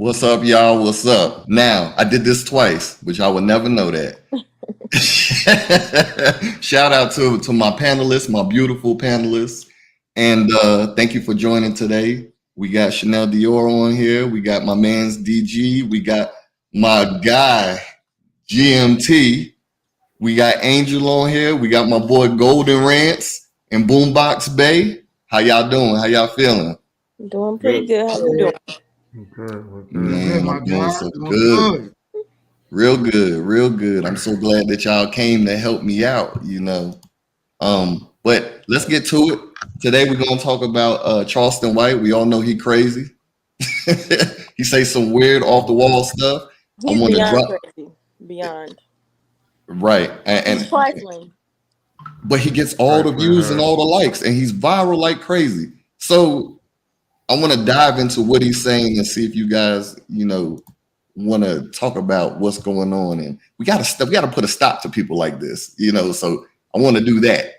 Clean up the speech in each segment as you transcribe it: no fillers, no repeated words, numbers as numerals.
What's up, y'all? What's up? Now, I did this twice, which I would never know that. Shout out to my panelists, my beautiful panelists. And thank you for joining today. We got Chanel Dior on here. We got my man's DG. We got my guy, GMT. We got Angel on here. We got my boy Golden Rants and Boombox Bay. How y'all doing? How y'all feeling? Doing pretty good. How you doing? Good. Man, I'm doing so good. Real good, real good. I'm so glad that y'all came to help me out. But let's get to it. Today we're gonna talk about Charleston White. We all know he crazy. He say some weird off the wall stuff. He's beyond crazy. Beyond. Right. He's trifling. But he gets all the views and all the likes, and he's viral like crazy. So I want to dive into what he's saying and see if you guys, want to talk about what's going on. And we got to put a stop to people like this, so I want to do that.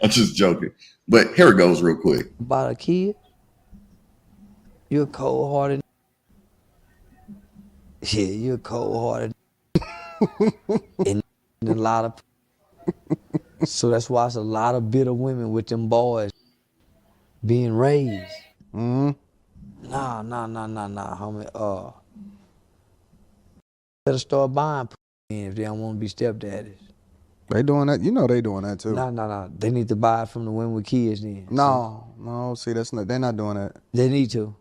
I'm just joking. But here it goes real quick. About a kid, you're cold-hearted. Yeah, you're cold-hearted. and a lot of... So that's why it's a lot of bitter women with them boys being raised. Nah, homie. Better start buying if they don't want to be stepdaddies. They doing that. They doing that too. Nah. They need to buy it from the women with kids then. No. See, they're not doing that. They need to.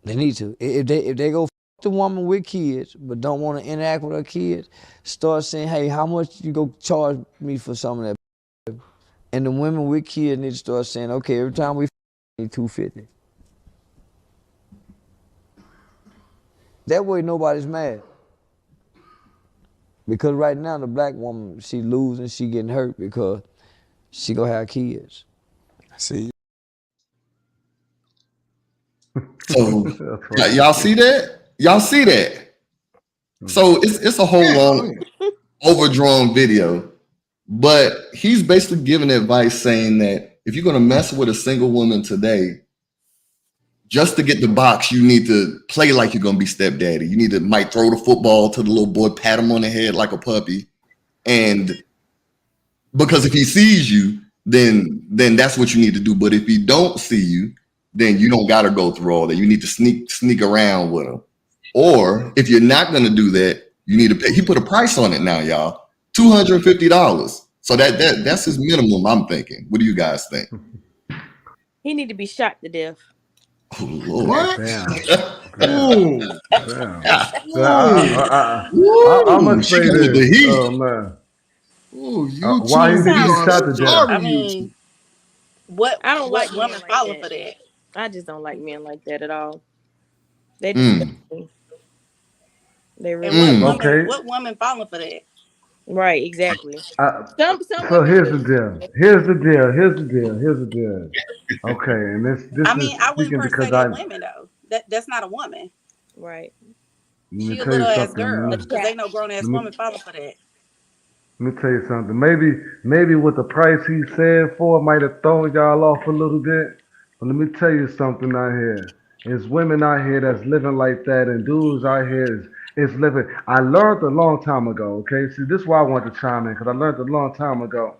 If they go the woman with kids but don't want to interact with her kids, start saying, hey, how much you go charge me for some of that? And the women with kids need to start saying, okay, every time we need $250. That way nobody's mad. Because right now the black woman, she losing, she getting hurt because she gonna have kids. See. So y'all see that? Y'all see that? So it's a whole long overdrawn video, but he's basically giving advice saying that if you're gonna mess with a single woman today, just to get the box, you need to play like you're gonna be stepdaddy. You might throw the football to the little boy, pat him on the head like a puppy, and because if he sees you, then that's what you need to do. But if he don't see you, then you don't gotta go through all that. You need to sneak around with him. Or if you're not gonna do that, you need to pay. He put a price on it now, y'all. $250. So that's his minimum. I'm thinking. What do you guys think? He need to be shot to death. Oh, Lord. What? Damn. I must say this. Oh, man. Why he shot to death? I mean, I don't like women like follow that. for that. I just don't like men like that at all. They disgust me. They really What woman follow for that? Right, exactly. So here's the deal. Okay, and this I mean, I wouldn't per se because that women though. That's not a woman. Right. She a little ass girl because they know grown ass women follow for that. Let me tell you something. Maybe with the price he said for it might have thrown y'all off a little bit. But let me tell you something out here. There's women out here that's living like that, and dudes out here is living. I learned a long time ago, okay? See, this is why I want to chime in, because I learned a long time ago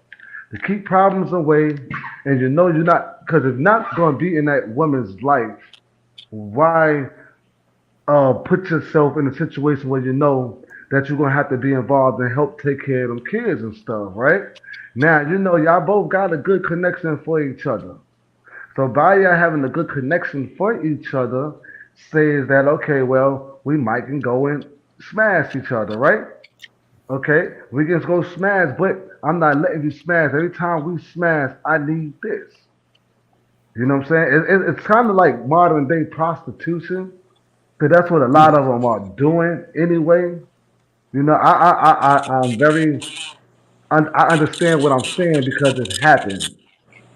to keep problems away, and you're not, because it's not going to be in that woman's life. Why put yourself in a situation where you know that you're going to have to be involved and help take care of them kids and stuff, right? Now, y'all both got a good connection for each other. So by y'all having a good connection for each other says that, okay, well, we might can go and smash each other, right? Okay, we can go smash, but I'm not letting you smash. Every time we smash, I need this. You know what I'm saying? It's kind of like modern day prostitution, because that's what a lot of them are doing anyway. I'm very, I understand what I'm saying because it happened.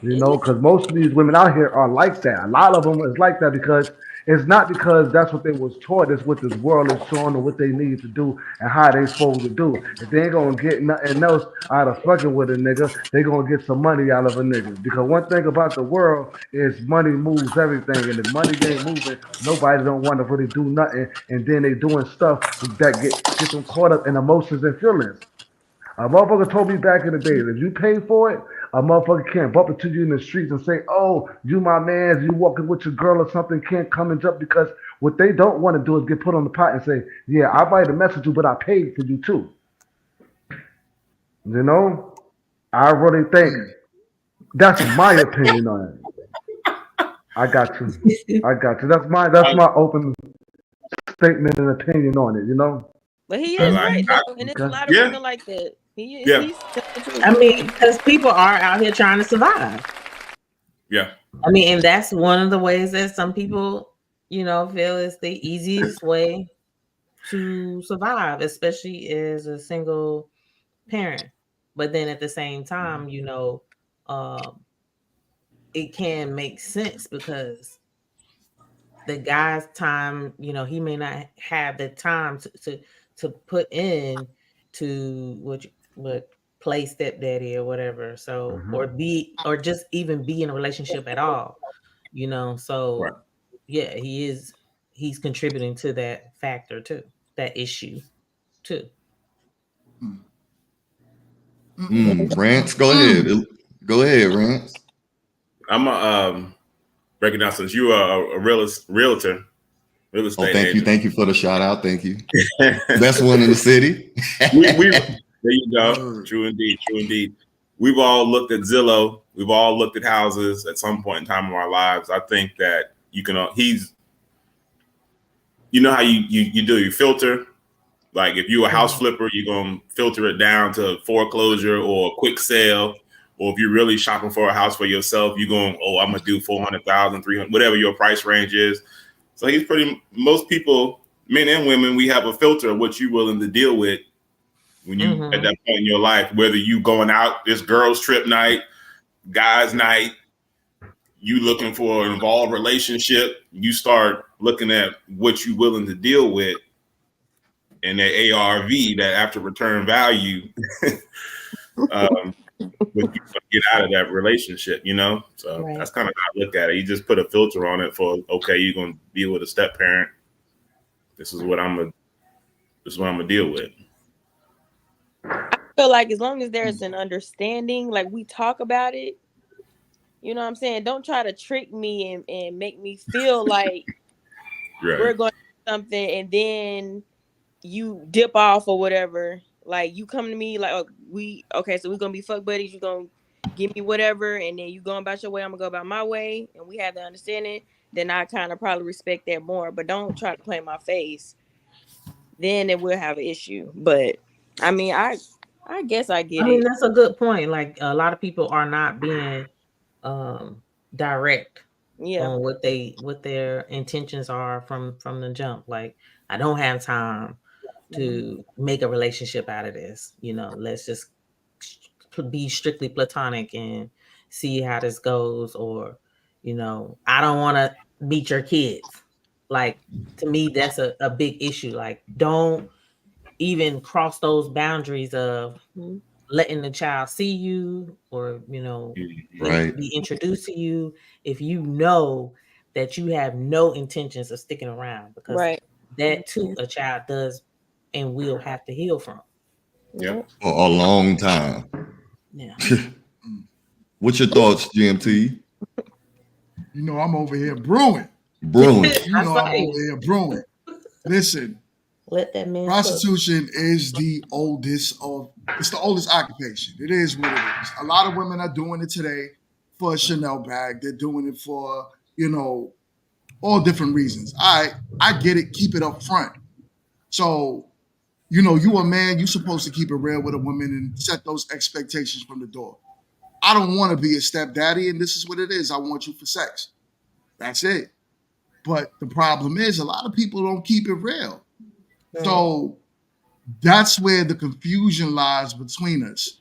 Because most of these women out here are like that. A lot of them is like that because It's not because that's what they was taught. It's what this world is showing them what they need to do and how they supposed to do. If they ain't gonna get nothing else out of fucking with a nigga, they gonna get some money out of a nigga. Because one thing about the world is money moves everything, and if money ain't moving, nobody don't want to really do nothing. And then they doing stuff that get them caught up in emotions and feelings. A motherfucker told me back in the day, if you pay for it, a motherfucker can't bump into you in the streets and say, "Oh, you my man, you walking with your girl or something," can't come and jump, because what they don't want to do is get put on the pot and say, "Yeah, I might have messed with you, but I paid for you too." You know, I really think that's my opinion on it. I got you. That's my open statement and opinion on it. You know. But he is right though, and there's a lot of women like that. He's I mean, because people are out here trying to survive. Yeah. I mean, and that's one of the ways that some people, feel is the easiest way to survive, especially as a single parent. But then at the same time, it can make sense because the guy's time, he may not have the time to put in to what play stepdaddy or whatever. So or just even be in a relationship at all. So yeah, he's contributing to that factor too, that issue too. Rance, go ahead, Rance. I'm breaking down, since you are a realtor. Real estate agent. Thank you for the shout out. Thank you. Best one in the city. There you go. True indeed. We've all looked at Zillow. We've all looked at houses at some point in time in our lives. I think that you can. How you do your filter. Like if you're a house flipper, you're gonna filter it down to foreclosure or a quick sale. Or if you're really shopping for a house for yourself, you're going, I'm gonna do 400,000, 300, whatever your price range is. So most people, men and women, we have a filter of what you're willing to deal with when you at that point in your life, whether you going out, this girls trip night, guys night, you looking for an involved relationship, you start looking at what you're willing to deal with and that ARV, that after return value, what you get out of that relationship, So that's kind of how I look at it. You just put a filter on it for, okay, you're gonna deal with a step parent. This is what I'm gonna deal with. I feel like as long as there's an understanding, like we talk about it, you know what I'm saying? Don't try to trick me and make me feel like we're going to do something and then you dip off or whatever. Like you come to me like, so we're gonna be fuck buddies. You're gonna give me whatever, and then you going about your way. I'm gonna go about my way, and we have the understanding. Then I kind of probably respect that more. But don't try to play my face. Then it will have an issue. But I mean, I guess I get it. I mean, that's a good point. Like a lot of people are not being direct on what their intentions are from the jump. Like, I don't have time to make a relationship out of this. Let's just be strictly platonic and see how this goes. Or, I don't want to meet your kids. Like, to me, that's a big issue. Like, don't even cross those boundaries of letting the child see you or, be introduced to you if you know that you have no intentions of sticking around, because that too a child does and will have to heal from. Yeah. For a long time. Yeah. What's your thoughts, GMT? I'm over here brewing. I'm over here brewing. Listen, let that man prostitution is the oldest occupation. It is what it is. A lot of women are doing it today for a Chanel bag. They're doing it for, all different reasons. I get it. Keep it up front. So, you a man, you're supposed to keep it real with a woman and set those expectations from the door. I don't want to be a stepdaddy, and this is what it is. I want you for sex. That's it. But the problem is a lot of people don't keep it real. So that's where the confusion lies between us.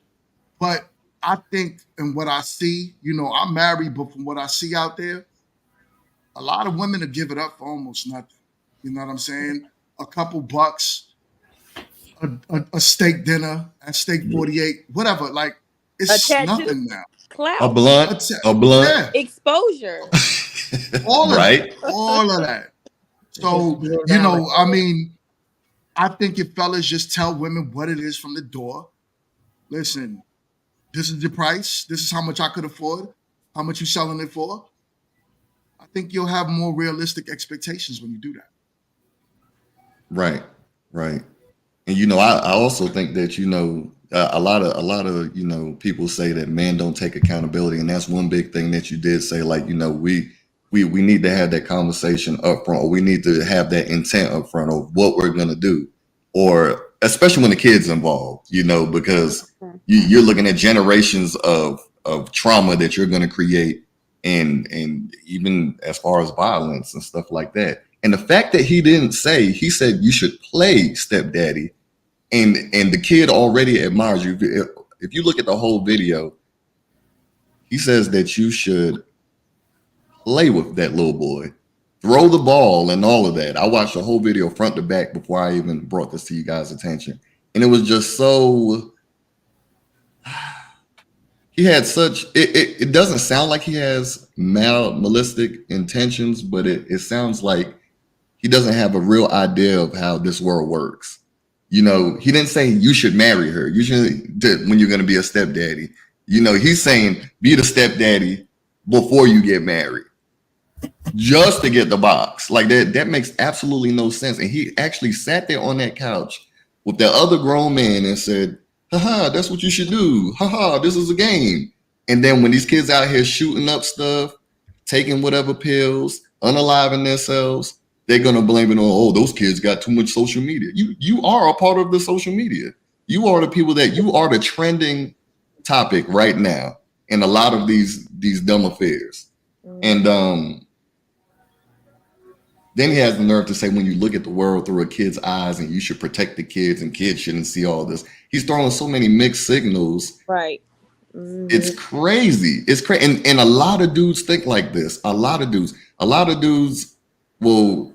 But I think, and what I see, I'm married, but from what I see out there, a lot of women will give it up for almost nothing. You know what I'm saying? A couple bucks, a steak dinner at Steak 48, whatever. Like, A it's tattoo, nothing now. A clout, blunt, a blunt, Yeah, exposure. all of right? that. All of that. So, Just being you down know, with I it. mean, I think if fellas just tell women what it is from the door, listen, this is the price. This is how much I could afford. How much you selling it for? I think you'll have more realistic expectations when you do that. Right, right. And I also think that a lot of people say that men don't take accountability, and that's one big thing that you did say. Like, we need to have that conversation up front, or we need to have that intent up front of what we're gonna do, or especially when the kids involved. Because you're looking at generations of trauma that you're gonna create, and even as far as violence and stuff like that. And the fact that he said you should play stepdaddy, and the kid already admires you. If you look at the whole video, he says that you should play with that little boy, throw the ball, and all of that. I watched the whole video front to back before I even brought this to you guys' attention, and it was just so. He had such. It doesn't sound like he has malistic intentions, but it sounds like he doesn't have a real idea of how this world works. He didn't say you should marry her. You should, when you're going to be a stepdaddy. He's saying be the stepdaddy before you get married, just to get the box. Like that. That makes absolutely no sense. And he actually sat there on that couch with the other grown man and said, "Haha, that's what you should do. Haha, this is a game." And then when these kids out here shooting up stuff, taking whatever pills, unaliving themselves, they're gonna blame it on, those kids got too much social media. You are a part of the social media. You are the people you are the trending topic right now in a lot of these dumb affairs. And then he has the nerve to say, when you look at the world through a kid's eyes, and you should protect the kids, and kids shouldn't see all this. He's throwing so many mixed signals. Right. It's crazy. It's crazy. And a lot of dudes think like this. A lot of dudes will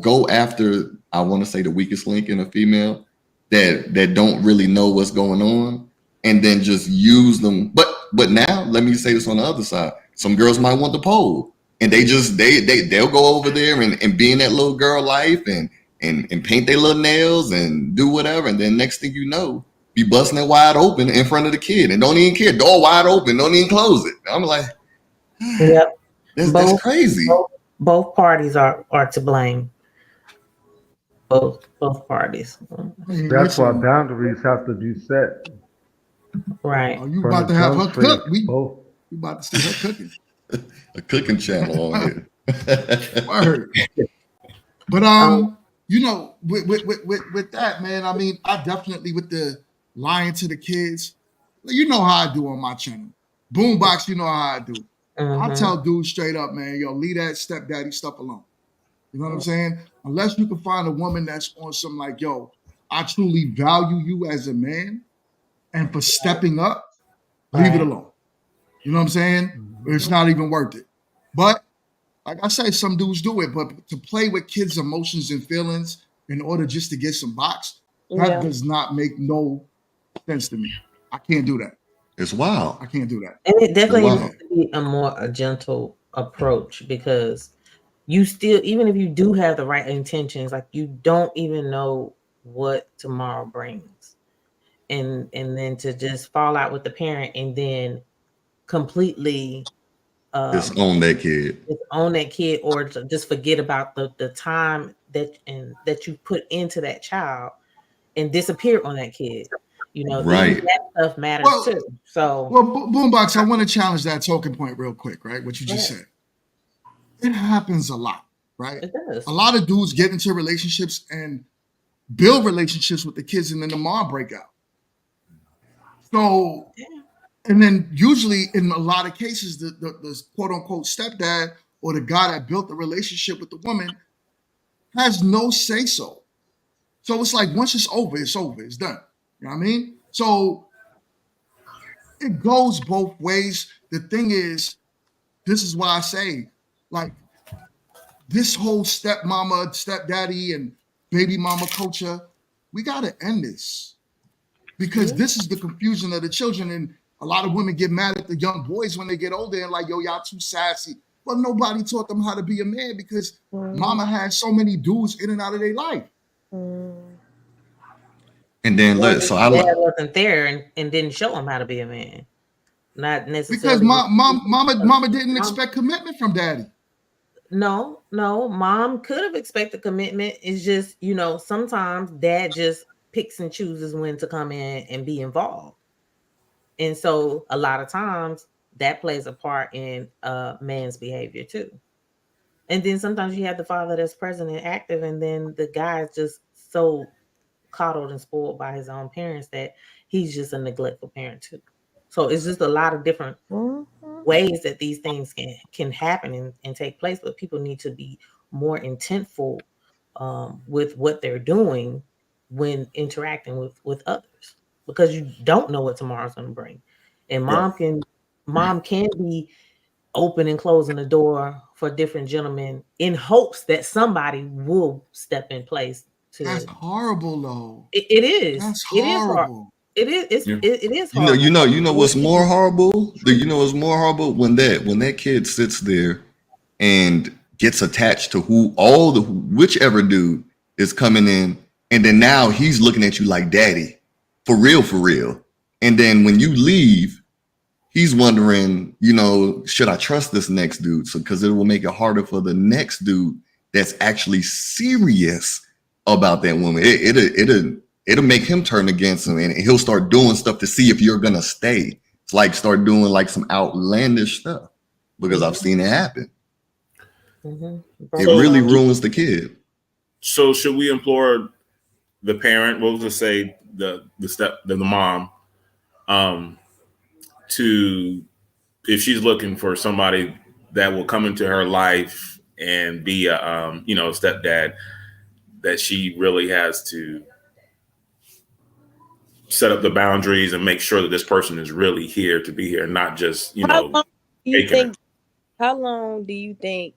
go after, I want to say, the weakest link in a female that don't really know what's going on, and then just use them. But now let me say this on the other side. Some girls might want the pole, and they'll go over there and be in that little girl life and paint their little nails and do whatever, and then next thing you know, be busting it wide open in front of the kid and don't even care. Door wide open, don't even close it. I'm like, Yep. that's crazy. Both parties are to blame. Both parties. That's why boundaries have to be set. Right. Oh, you about to have her cook. We both. about to see her cooking. A cooking channel on here. Word. But with that, man, I mean, I definitely, with the lying to the kids, you know how I do on my channel. Boombox, you know how I do. I tell dudes straight up, man, yo, leave that stepdaddy stuff alone. You know what I'm saying? Unless you can find a woman that's on some like, yo, I truly value you as a man, and for stepping up, leave it alone. You know what I'm saying? It's not even worth it. But like I say, some dudes do it, but to play with kids' emotions and feelings in order just to get some box, that does not make no sense to me. I can't do that. It's wild. I can't do that. And it definitely needs to be a gentle approach, because you still, even if you do have the right intentions, like, you don't even know what tomorrow brings. And then to just fall out with the parent and then completely just own that kid, or to just forget about the time that you put into that child and disappear on that kid. Right. That stuff matters too. So, Boombox, I want to challenge that talking point real quick, right? What you just said. It happens a lot, right? It does. A lot of dudes get into relationships and build relationships with the kids, and then the mom break out. So, and then usually in a lot of cases, the quote unquote stepdad or the guy that built the relationship with the woman has no say so. So it's like, once it's over, it's over, it's done. You know what I mean? So it goes both ways. The thing is, this is why I say, like, this whole stepmama, stepdaddy, and baby mama culture, we got to end this, because this is the confusion of the children. And a lot of women get mad at the young boys when they get older and like, yo, y'all too sassy. Well, nobody taught them how to be a man, because mama had so many dudes in and out of their life. And then dad wasn't there and didn't show him how to be a man. Not necessarily because mama didn't expect commitment from daddy. No, mom could have expected commitment. It's just, sometimes dad just picks and chooses when to come in and be involved. And so a lot of times that plays a part in a man's behavior too. And then sometimes you have the father that's present and active, and then the guy is just so coddled and spoiled by his own parents that he's just a neglectful parent too. So it's just a lot of different ways that these things can happen and take place, but people need to be more intentful with what they're doing when interacting with others, because you don't know what tomorrow's going to bring. And mom can be open and closing the door for different gentlemen in hopes that somebody will step in place. That's horrible, though. It is. That's horrible. It is. It is horrible. You know what's more horrible? You know what's more horrible? When that kid sits there and gets attached to whichever dude is coming in, and then now he's looking at you like daddy, for real. And then when you leave, he's wondering, should I trust this next dude? So because it will make it harder for the next dude that's actually serious about that woman. It'll make him turn against him, and he'll start doing stuff to see if you're gonna stay. It's like start doing like some outlandish stuff, because I've seen it happen. It really ruins the kid. So should we implore the parent, what was to say the mom, to, if she's looking for somebody that will come into her life and be a stepdad, that she really has to set up the boundaries and make sure that this person is really here to be here, not just, How long do you think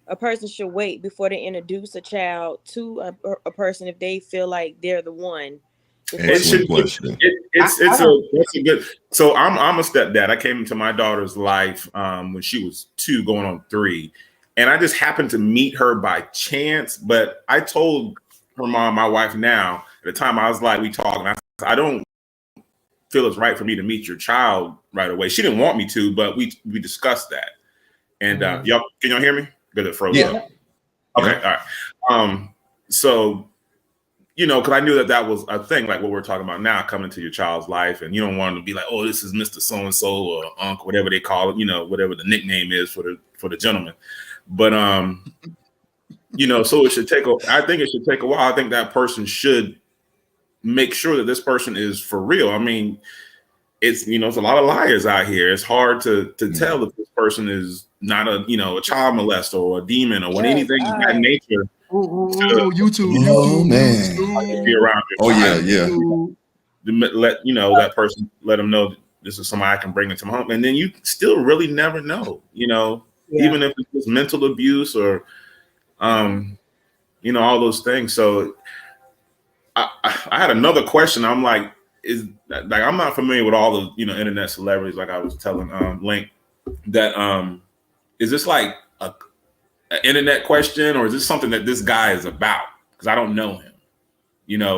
a person should wait before they introduce a child to a person if they feel like they're the one? Excellent question. It's a good. So I'm a stepdad. I came into my daughter's life when she was 2, going on 3, and I just happened to meet her by chance. But I told her mom, my wife now, at the time I was like, we talked, and I don't feel it's right for me to meet your child right away. She didn't want me to, but we discussed that. And y'all, can y'all hear me? Good, it froze up. Okay, all right. So, because I knew that was a thing, like what we're talking about now, coming to your child's life, and you don't want them to be like, oh, this is Mr. So-and-so or Unc, whatever they call it, whatever the nickname is for the gentleman. But so I think it should take a while. I think that person should make sure that this person is for real. I mean, it's a lot of liars out here. It's hard to tell if this person is not a child molester or a demon or anything of that nature. YouTube, man. Be around yeah. Let that person, let them know this is somebody I can bring into my home, and then you still really never know. Even if it's just mental abuse or all those things. So I had another question. I'm like, I'm not familiar with all the internet celebrities, like I was telling Link, that is this like an internet question, or is this something that this guy is about? Because I don't know him,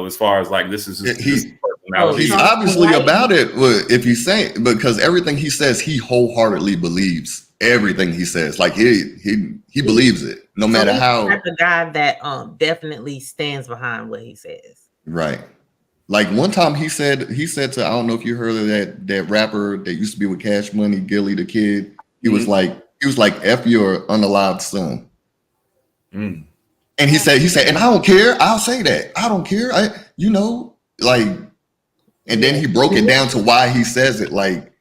as far as like this is his personality. He's obviously about it. If you say, because everything he says, he wholeheartedly believes everything he says. Like he believes it, no matter how. The guy that definitely stands behind what he says. Right. Like one time he said to, I don't know if you heard of that rapper that used to be with Cash Money, Gilly the Kid. He was like, F your unalived son. And he said, and I don't care. I'll say that. I don't care. And then he broke it down to why he says it. Like,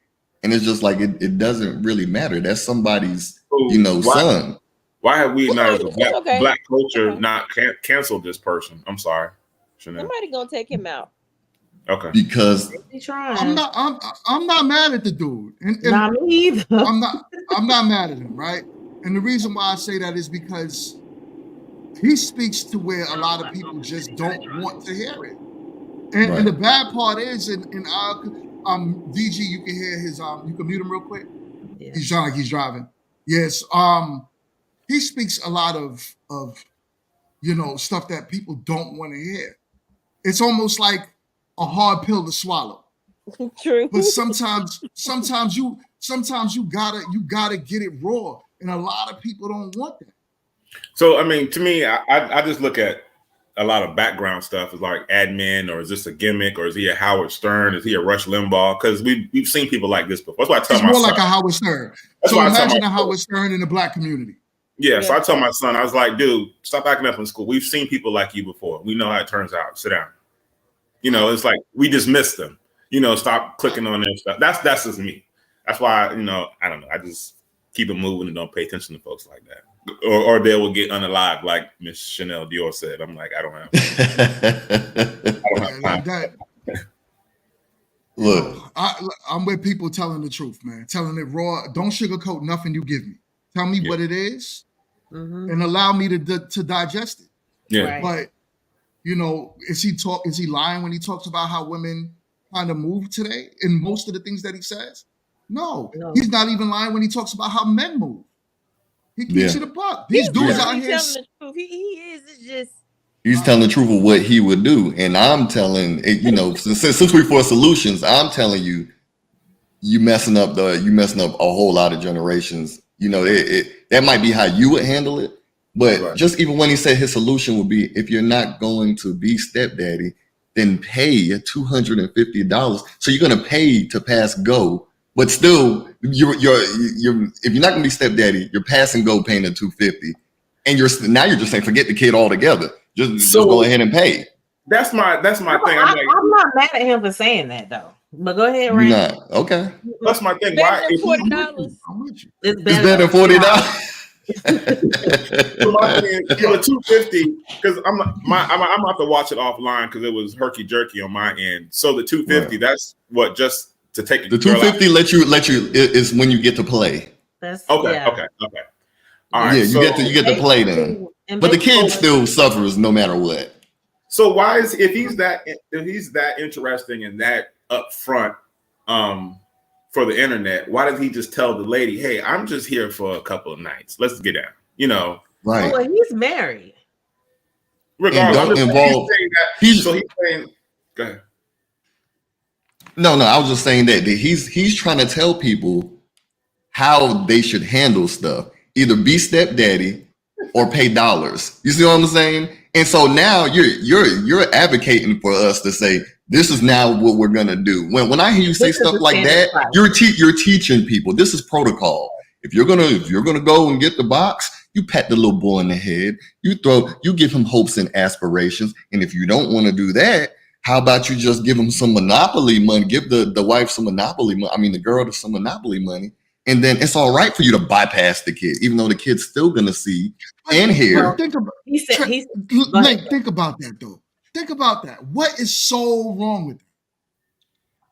and it's just like, it doesn't really matter. That's somebody's, son. Why have we not, as a black culture, not canceled this person? I'm sorry. Somebody gonna take him out. Okay. Because I'm not mad at the dude. And not me either. I'm not mad at him, right? And the reason why I say that is because he speaks to where a lot of people just don't want to hear it. And, Right. and the bad part is, in our DG, you can hear his you can mute him real quick. Yeah. He's sound like he's driving. Yes, he speaks a lot of stuff that people don't want to hear. It's almost like a hard pill to swallow. True. But sometimes you gotta get it raw, and a lot of people don't want that. So I mean, to me, I just look at a lot of background stuff as like admin, or is this a gimmick, or is he a Howard Stern? Is he a Rush Limbaugh? Because we've seen people like this before. That's why I tell It's my more son. like a Howard Stern. That's So why I tell imagine my a Howard Stern in the black community. Yeah, so I told my son, I was like, dude, stop acting up in school. We've seen people like you before. We know how it turns out. Sit down. You know, it's like we just missed them. You know, stop clicking on their stuff. That's just me. That's why, I don't know. I just keep it moving and don't pay attention to folks like that. Or they will get unalive, like Miss Chanel Dior said. I'm like, I don't have time. Look, I'm with people telling the truth, man. Telling it raw. Don't sugarcoat nothing you give me. Tell me what it is, and allow me to digest it. Yeah. Right. But is he lying when he talks about how women kind of move today in most of the things that he says? No. He's not even lying when he talks about how men move. He keeps it a buck. These dudes out here telling the truth. He is. It's just he's telling the truth of what he would do, and I'm telling since we for solutions, I'm telling you, you messing up a whole lot of generations. That might be how you would handle it, but just even when he said his solution would be, if you're not going to be stepdaddy, then pay $250. So you're gonna pay to pass go, but still you're if you're not gonna be stepdaddy, you're passing go paying the $250, and you're just saying forget the kid altogether. Just go ahead and pay. That's my thing. I'm not mad at him for saying that though. But go ahead, You're Randy. not okay. That's my thing. better Why? than $40. It's It's better than $40. So my thing, the $250, because I'm about to watch it offline because it was herky jerky on my end. So the $250, that's what, just to take the $250 let you is when you get to play. That's okay. All right. Yeah, you get to play then. But the kid still suffers no matter what. So why is if he's that interesting and that upfront for the internet, why does he just tell the lady, hey, I'm just here for a couple of nights. Let's get down. Right. Well, he's married. Regardless, and don't involve. he's saying, go ahead. No, I was just saying that he's trying to tell people how they should handle stuff. Either be stepdaddy or pay dollars. You see what I'm saying? And so now you're advocating for us to say this is now what we're gonna do. When I hear you say stuff like that, you're teaching people this is protocol. If you're gonna go and get the box, you pat the little boy in the head. You give him hopes and aspirations. And if you don't want to do that, how about you just give him some Monopoly money? Give the wife some Monopoly money. I mean, the girl some Monopoly money. And then it's all right for you to bypass the kid, even though the kid's still gonna see and hear. Well, think about that though. Think about that. What is so wrong with it?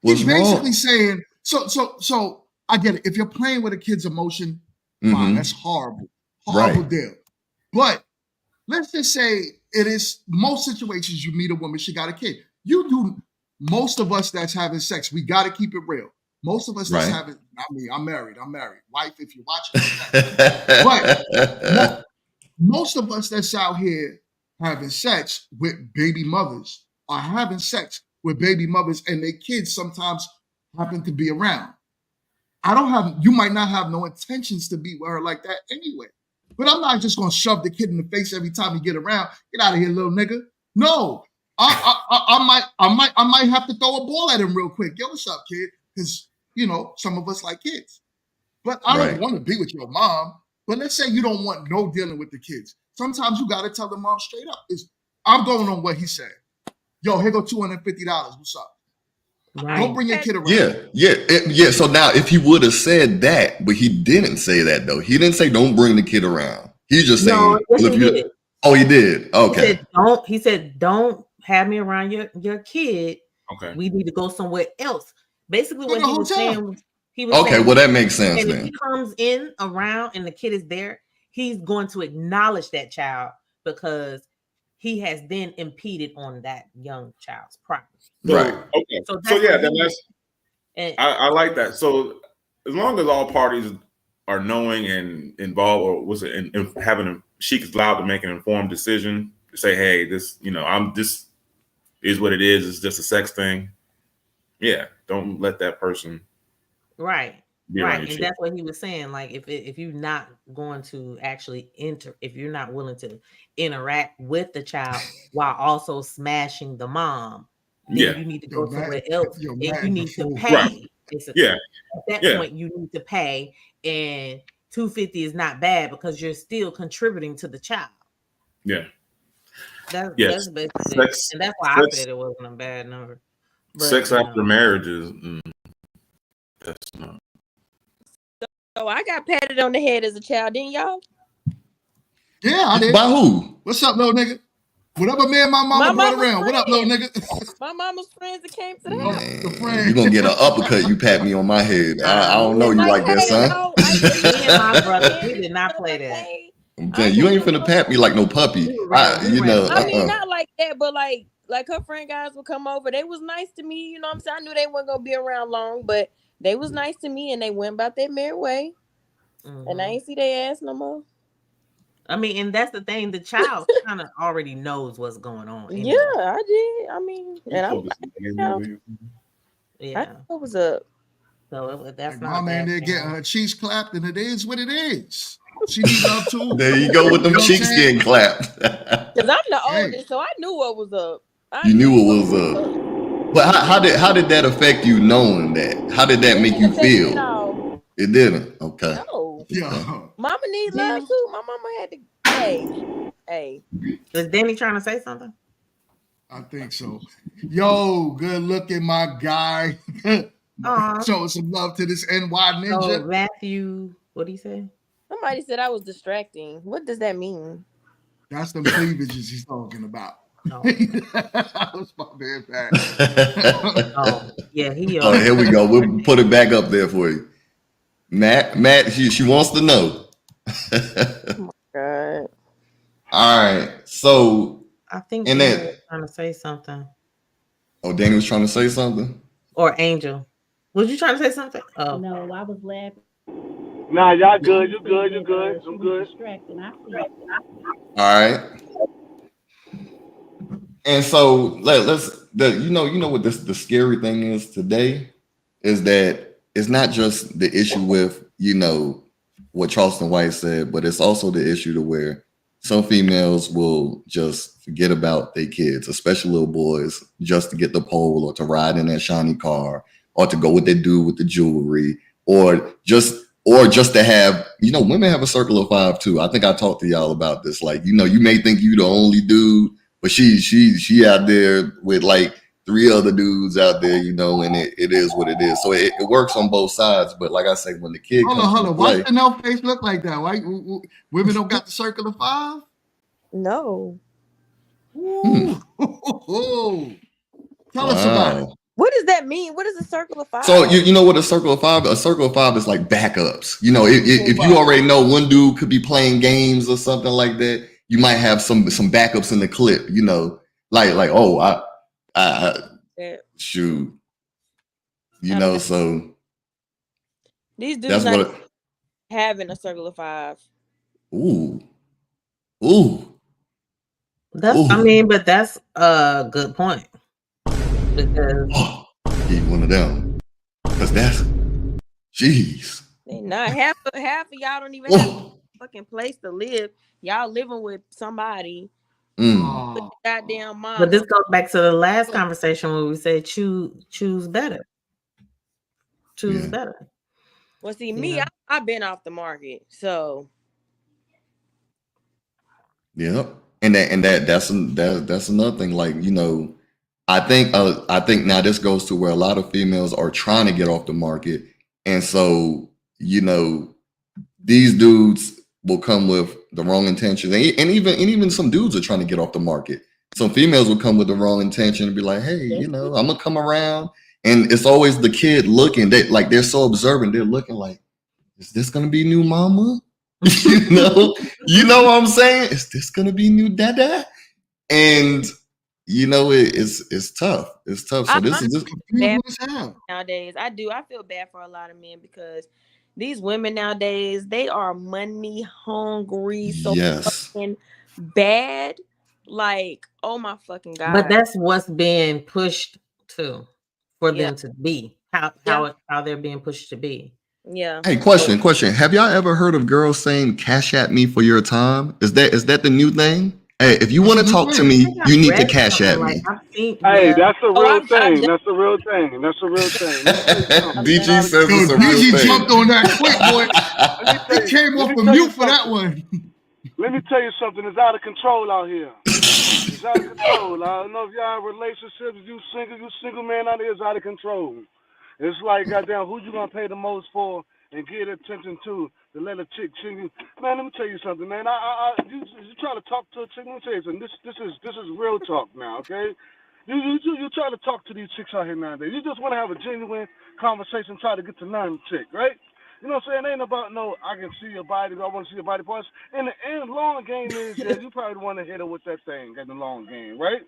He's basically saying, so I get it. If you're playing with a kid's emotion, fine, that's horrible deal. But let's just say it is most situations you meet a woman, she got a kid. You do. Most of us that's having sex, we got to keep it real. Most of us that's having, not me, I'm married. Wife, if you're watching. But most of us that's out here having sex with baby mothers are having sex with baby mothers, and their kids sometimes happen to be around. You might not have no intentions to be with her like that anyway. But I'm not just gonna shove the kid in the face every time you get around. Get out of here, little nigga. No, I might have to throw a ball at him real quick. Yo, what's up, kid? Because some of us like kids. But I don't want to be with your mom. But let's say you don't want no dealing with the kids. Sometimes you got to tell the mom straight up. I'm going on what he said. Yo, here go $250. What's up? Right. Don't bring your kid around. Yeah. So now if he would have said that, but he didn't say that though. He didn't say don't bring the kid around. He just saying, he did. Oh, he did. Okay. He said don't have me around your kid. Okay. We need to go somewhere else. Basically, what he was saying. Well, that makes sense. And if he comes in around and the kid is there, he's going to acknowledge that child, because he has then impeded on that young child's property. Right. Okay. So, So yeah, then that's and I like that. So as long as all parties are knowing and involved, or was it and having she's allowed to make an informed decision to say, hey, this, this is what it is. It's just a sex thing. Yeah, don't let that person. right. be around your And that's what he was saying. Like if you're not going to actually if you're not willing to interact with the child while also smashing the mom, then you need to go somewhere else and you need to pay. Right. Yeah. At that point, you need to pay, and $250 is not bad because you're still contributing to the child. Yeah. That's basically sex, and that's why I said it wasn't a bad number. But, sex after marriage is that's not. So I got patted on the head as a child, didn't y'all? Yeah, I did. By who? What's up, little nigga? Whatever man my mama brought around. What up, little nigga? My mama's friends that came to the house. You're gonna get an uppercut. You pat me on my head. I don't know you like that, son. No, me and my brother, we did not play that. I'm telling you, ain't finna pat me like no puppy. I mean, not like that, but like her friend guys would come over. They was nice to me, you know what I'm saying? I knew they weren't gonna be around long, but they was nice to me and they went about their merry way. And I ain't see their ass no more. I mean, and that's the thing. The child kind of already knows what's going on. Anyway. Yeah, I did. I mean, and I what was up. So that's not. My man, they're getting her cheeks clapped, and it is what it is. She needs love too. There you go with them cheeks getting clapped. Because I'm the oldest, so I knew what was up. You knew what was up. But how did that affect you knowing that? How did that make you feel? No. It didn't. Okay. No. Yeah. Mama needs love too. My mama had to. Hey. Is Danny trying to say something? I think so. Yo, good looking, my guy. Showing some love to this NY ninja. Oh, Matthew, what did he say? Somebody said I was distracting. What does that mean? That's the cleavages he's talking about. Oh. That was my man back. Yeah, Oh, here we go. We'll put it back up there for you. Matt, she wants to know. Oh my God. All right. So I think Danny was trying to say something. Oh, Danny was trying to say something? Or Angel. Was you trying to say something? Oh. No, I was laughing. Nah, y'all good. You good. You good. I'm good. Distracting. All right. And so let's you know what the scary thing is today is that it's not just the issue with, what Charleston White said, but it's also the issue to where some females will just forget about their kids, especially little boys, just to get the pole or to ride in that shiny car or to go with their dude with the jewelry or just to have, women have a circle of five too. I think I talked to y'all about this. Like, you may think you the only dude, but she out there with like 3 other dudes out there, and it is what it is. So it works on both sides. But like I say, when the kid hold on. Why does no face look like that? Why women don't got the circle of five? No. Tell us about it. What does that mean? What is a circle of five? So you know what a circle of five? A circle of five is like backups. If you already know one dude could be playing games or something like that, you might have some backups in the clip. Like oh I shoot. So these dudes not having a circle of five. Ooh. I mean, but that's a good point. Because Need one of them. Because that's jeez. They not half of y'all don't even have a fucking place to live. Y'all living with somebody. With the goddamn mom. But this goes back to the last conversation where we said choose better. Choose better. Well, see, me, I've been off the market, so. Yep, and that's another thing. Like, I think now this goes to where a lot of females are trying to get off the market, and so these dudes will come with the wrong intentions, and even some dudes are trying to get off the market. Some females will come with the wrong intention and be like, hey, I'm gonna come around, and it's always the kid looking. They're so observant. They're looking like, is this gonna be new mama? You know what I'm saying? Is this gonna be new dada? And it's tough. It's tough. So I this is honestly just bad Confusing as hell. nowadays. I do. I feel bad for a lot of men because these women nowadays, they are money hungry so yes. fucking bad. Like, oh my fucking But god. that's what's being pushed to for Yeah. them to be how they're being pushed to be. Yeah. Hey, question. Have y'all ever heard of girls saying "cash at me for your time"? Is that the new thing? Hey, if you That's want a to new talk to thing. I me, think I've you need to read cash something at like me. I've seen. Hey, Yeah. that's a Oh, real I've thing. done, That's a real thing. That's a real thing. Let me tell you something. I've done. DG says Yo, it's a real DG thing. jumped on that quick, boy. Let me tell He you. came Let off me of tell you mute for that something. one. Let me tell you something. It's out of control out here. It's out of control. I don't know if y'all in relationships. You single man out here is out of control. It's like goddamn, who you gonna pay the most for and get attention to let a chick ching you? Man, let me tell you something, man. You try to talk to a chick. Let me tell you something. This is real talk now, okay? You try to talk to these chicks out here nowadays. You just want to have a genuine conversation, try to get to know the chick, right? You know what I'm saying? It ain't about no, I can see your body, I want to see your body parts. And the end long game is that you probably want to hit her with that thing in the long game, right?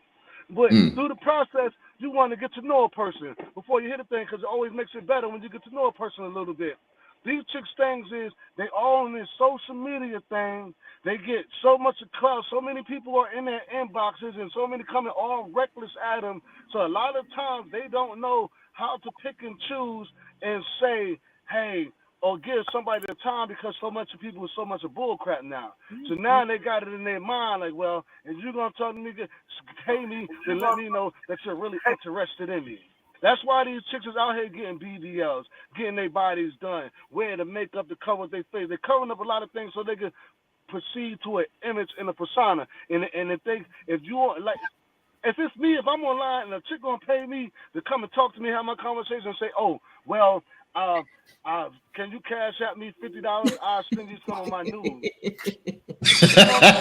But Mm. through the process, you want to get to know a person before you hit a thing because it always makes it better when you get to know a person a little bit. These chicks things is they all in this social media thing. They get so much clout. So many people are in their inboxes and so many coming all reckless at them. So a lot of times they don't know how to pick and choose and say, hey, or give somebody the time because so much of people is so much of bull crap now. So now they got it in their mind like, well, if you're going to talk to me, pay me, then let me know that you're really interested in me. That's why these chicks is out here getting BBLs, getting their bodies done, wearing the makeup to cover their face. They're covering up a lot of things so they can proceed to an image and a persona. And if you want, like, if it's me, if I'm online and a chick gonna pay me to come and talk to me, have my conversation, and say, oh, well, can you cash out me $50? I'll send you some of my news. You know what I'm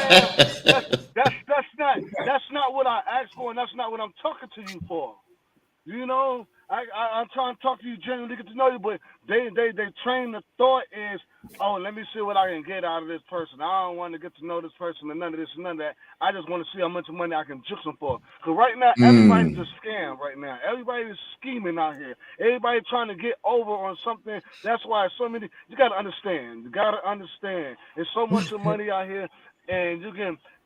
saying? That's not what I asked for, and that's not what I'm talking to you for. You know, I'm trying to talk to you genuinely, get to know you, but they train the thought is, oh, let me see what I can get out of this person. I don't want to get to know this person and none of this and none of that. I just want to see how much money I can juice them for. Because right now, everybody's a scam right now. Everybody's scheming out here. Everybody trying to get over on something. That's why so many, you got to understand. You got to understand. There's so much of money out here, and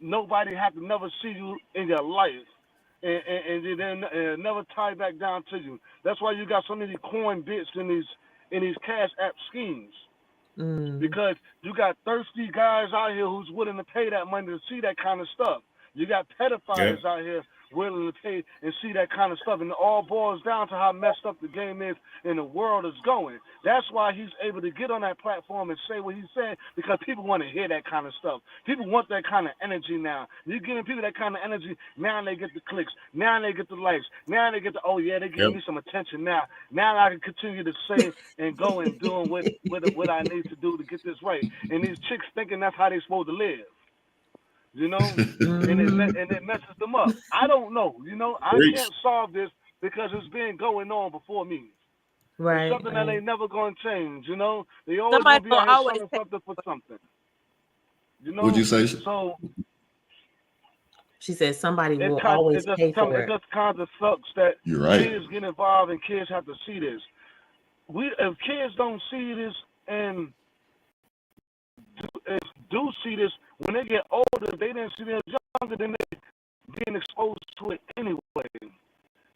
nobody have to never see you in your life. And then never tie back down to you. That's why you got so many coin bits in these cash app schemes. Because you got thirsty guys out here who's willing to pay that money to see that kind of stuff. You got pedophiles out here willing to pay and see that kind of stuff. And it all boils down to how messed up the game is and the world is going. That's why he's able to get on that platform and say what he's saying, because people want to hear that kind of stuff. People want that kind of energy now. You're giving people that kind of energy, now they get the clicks, now they get the likes, now they get the, oh yeah, they're giving me some attention now. Now I can continue to say and go and doing what I need to do to get this right. And these chicks thinking that's how they're supposed to live. You know, and it messes them up. I don't know. You know, I can't solve this because it's been going on before me. Right. It's something that ain't never going to change. You know, they always Somebody going to be will out here always selling pay. something for something. You know, Would you say? so She said somebody will always pay for it. It just kind of sucks that You're right. kids get involved and kids have to see this. If kids don't see this and do see this, when they get older, if they didn't see this younger, then they being exposed to it anyway.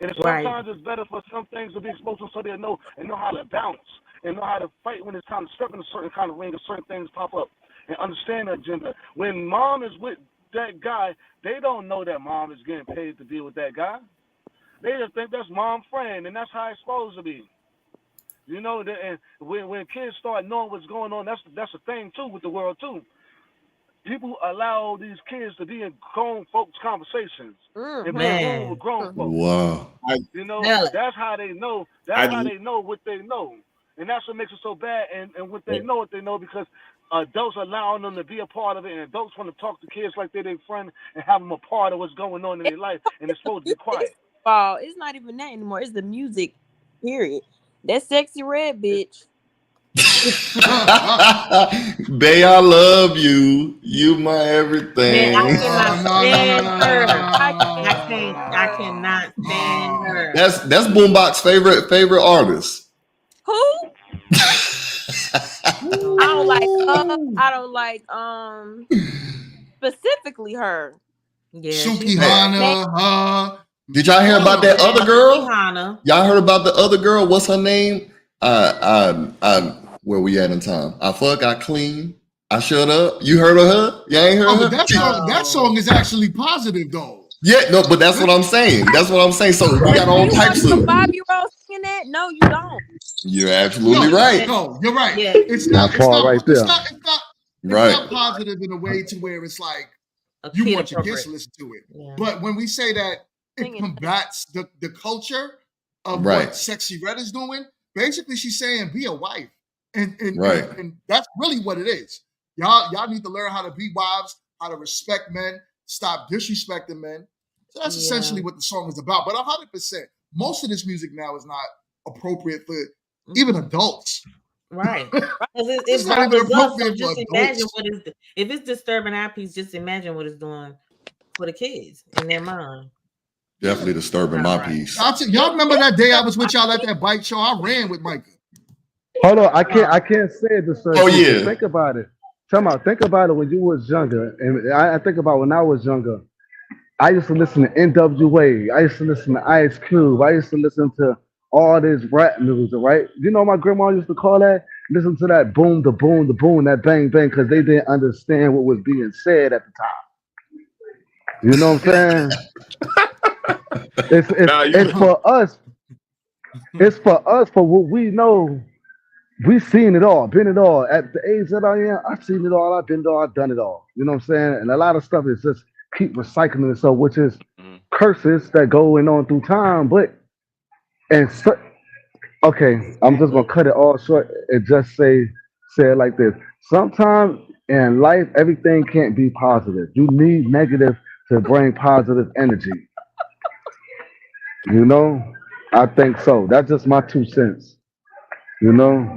And sometimes it's better for some things to be exposed to so they know and know how to bounce and know how to fight when it's time to step in a certain kind of ring and certain things pop up and understand that agenda. When mom is with that guy, they don't know that mom is getting paid to be with that guy. They just think that's mom's friend, and that's how it's supposed to be. You know, and when kids start knowing what's going on, that's a thing too with the world too. People allow these kids to be in grown folks' conversations and be in room with grown folks. Wow. You know, that's how they know. That's how they know what they know, and that's what makes it so bad. And what they know because adults allowing them to be a part of it, and adults want to talk to kids like they're their friend and have them a part of what's going on in their life, and it's supposed to be quiet. It's not even that anymore. It's the music, period. That sexy red bitch. Bae, I love you. You my everything. Man, I cannot stand her. I no. cannot stand her. That's Boombox's favorite artist. Who? I don't like specifically her. Yeah, Suki Hana, Did y'all hear about that other girl? Hana. Y'all heard about the other girl? What's her name? Where we at in time? I fuck, I clean, I shut up. You heard of her? Y'all ain't heard of her? But that song is actually positive though. Yeah, no, but that's what I'm saying. That's what I'm saying. So we got all types of 5-year-old singing that? No, you don't. You're absolutely right. No, you're right. Yeah. It's not Right. positive in a way to where it's like A you kid want your kids appropriate. to listen to it. Yeah. But when we say that it Singing. combats the culture of Right. what Sexy Red is doing, basically she's saying be a wife. And Right. and that's really what it is. Y'all need to learn how to be wives, how to respect men, stop disrespecting men. So that's essentially what the song is about. But 100%, most of this music now is not appropriate for even adults. Right. It's not even appropriate for just imagine adults. what is if it's disturbing our peace, just imagine what it's doing for the kids in their mind. Definitely disturbing my peace. Y'all remember that day I was with y'all at that bike show? I ran with Micah. Hold on, I can't say it this way. Oh, yeah. Think about it. Think about it when you was younger, and I think about when I was younger. I used to listen to NWA. I used to listen to Ice Cube. I used to listen to all this rap music, right? You know, my grandma used to call that, listen to that boom, the boom, the boom, that bang, bang, because they didn't understand what was being said at the time. You know what I'm saying? It's for us. It's for us, for what we know. We've seen it all, been it all. At the age that I am, I've seen it all, I've been it all, I've done it all. You know what I'm saying? And a lot of stuff is just keep recycling itself, which is curses that going on through time. Okay, I'm just gonna cut it all short and just say it like this. Sometimes in life, everything can't be positive. You need negative to bring positive energy. You know, I think so. That's just my 2 cents. You know,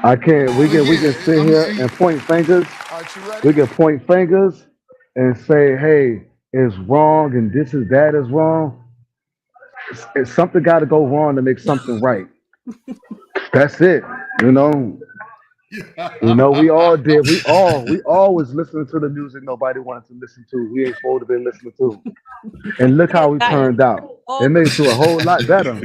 I can't. We can sit here and point fingers. We can point fingers and say, "Hey, it's wrong," and this is that is wrong. It's something got to go wrong to make something right. That's it. You know. You know, we all did. We all was listening to the music nobody wanted to listen to. We ain't supposed to be listening to. And look how we turned out. It made it a whole lot better.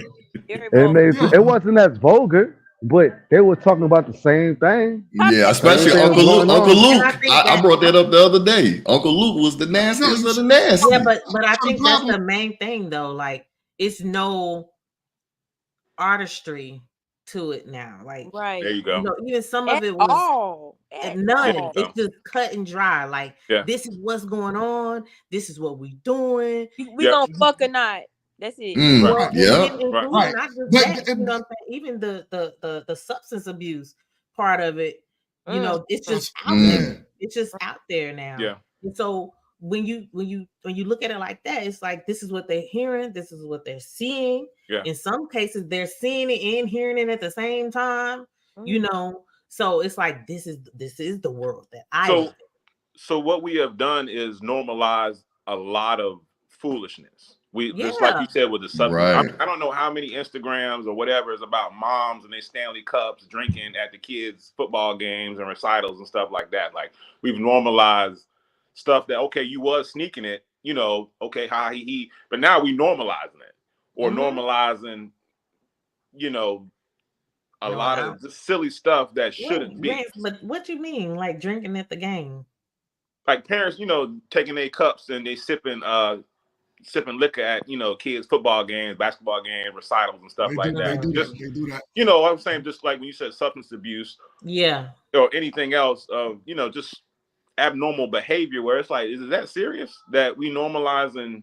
It wasn't as vulgar, but they were talking about the same thing. Yeah, especially Uncle Luke. Uncle Luke. I brought that up the other day. Uncle Luke was the nastiest of the nasty. Yeah, but I think that's the main thing though. Like it's no artistry to it now. Like right. There you go. You know, even some of it was none. All. It's just cut and dry. Like this is what's going on. This is what we doing. We gonna fuck or not. That's it. Well, yeah. Not just that, you know what I'm saying? Even the substance abuse part of it, you know, it's just out there. It's just out there now. Yeah. And so when you look at it like that, it's like this is what they're hearing, this is what they're seeing. Yeah. In some cases, they're seeing it and hearing it at the same time. You know, so it's like this is the world that I live in. So what we have done is normalize a lot of foolishness. Just like you said with the substance. Right. I don't know how many Instagrams or whatever is about moms and they Stanley Cups drinking at the kids' football games and recitals and stuff like that. Like we've normalized stuff that you was sneaking it, you know, ha he, but now we normalizing it or normalizing, you know, a lot of just silly stuff that shouldn't be. But what you mean, like drinking at the game? Like parents, you know, taking their cups and they sipping liquor at, you know, kids' football games, basketball games, recitals and stuff like that. They do that. You know what I'm saying? Just like when you said substance abuse. Yeah. Or anything else of, you know, just abnormal behavior where it's like, is that serious that we normalizing,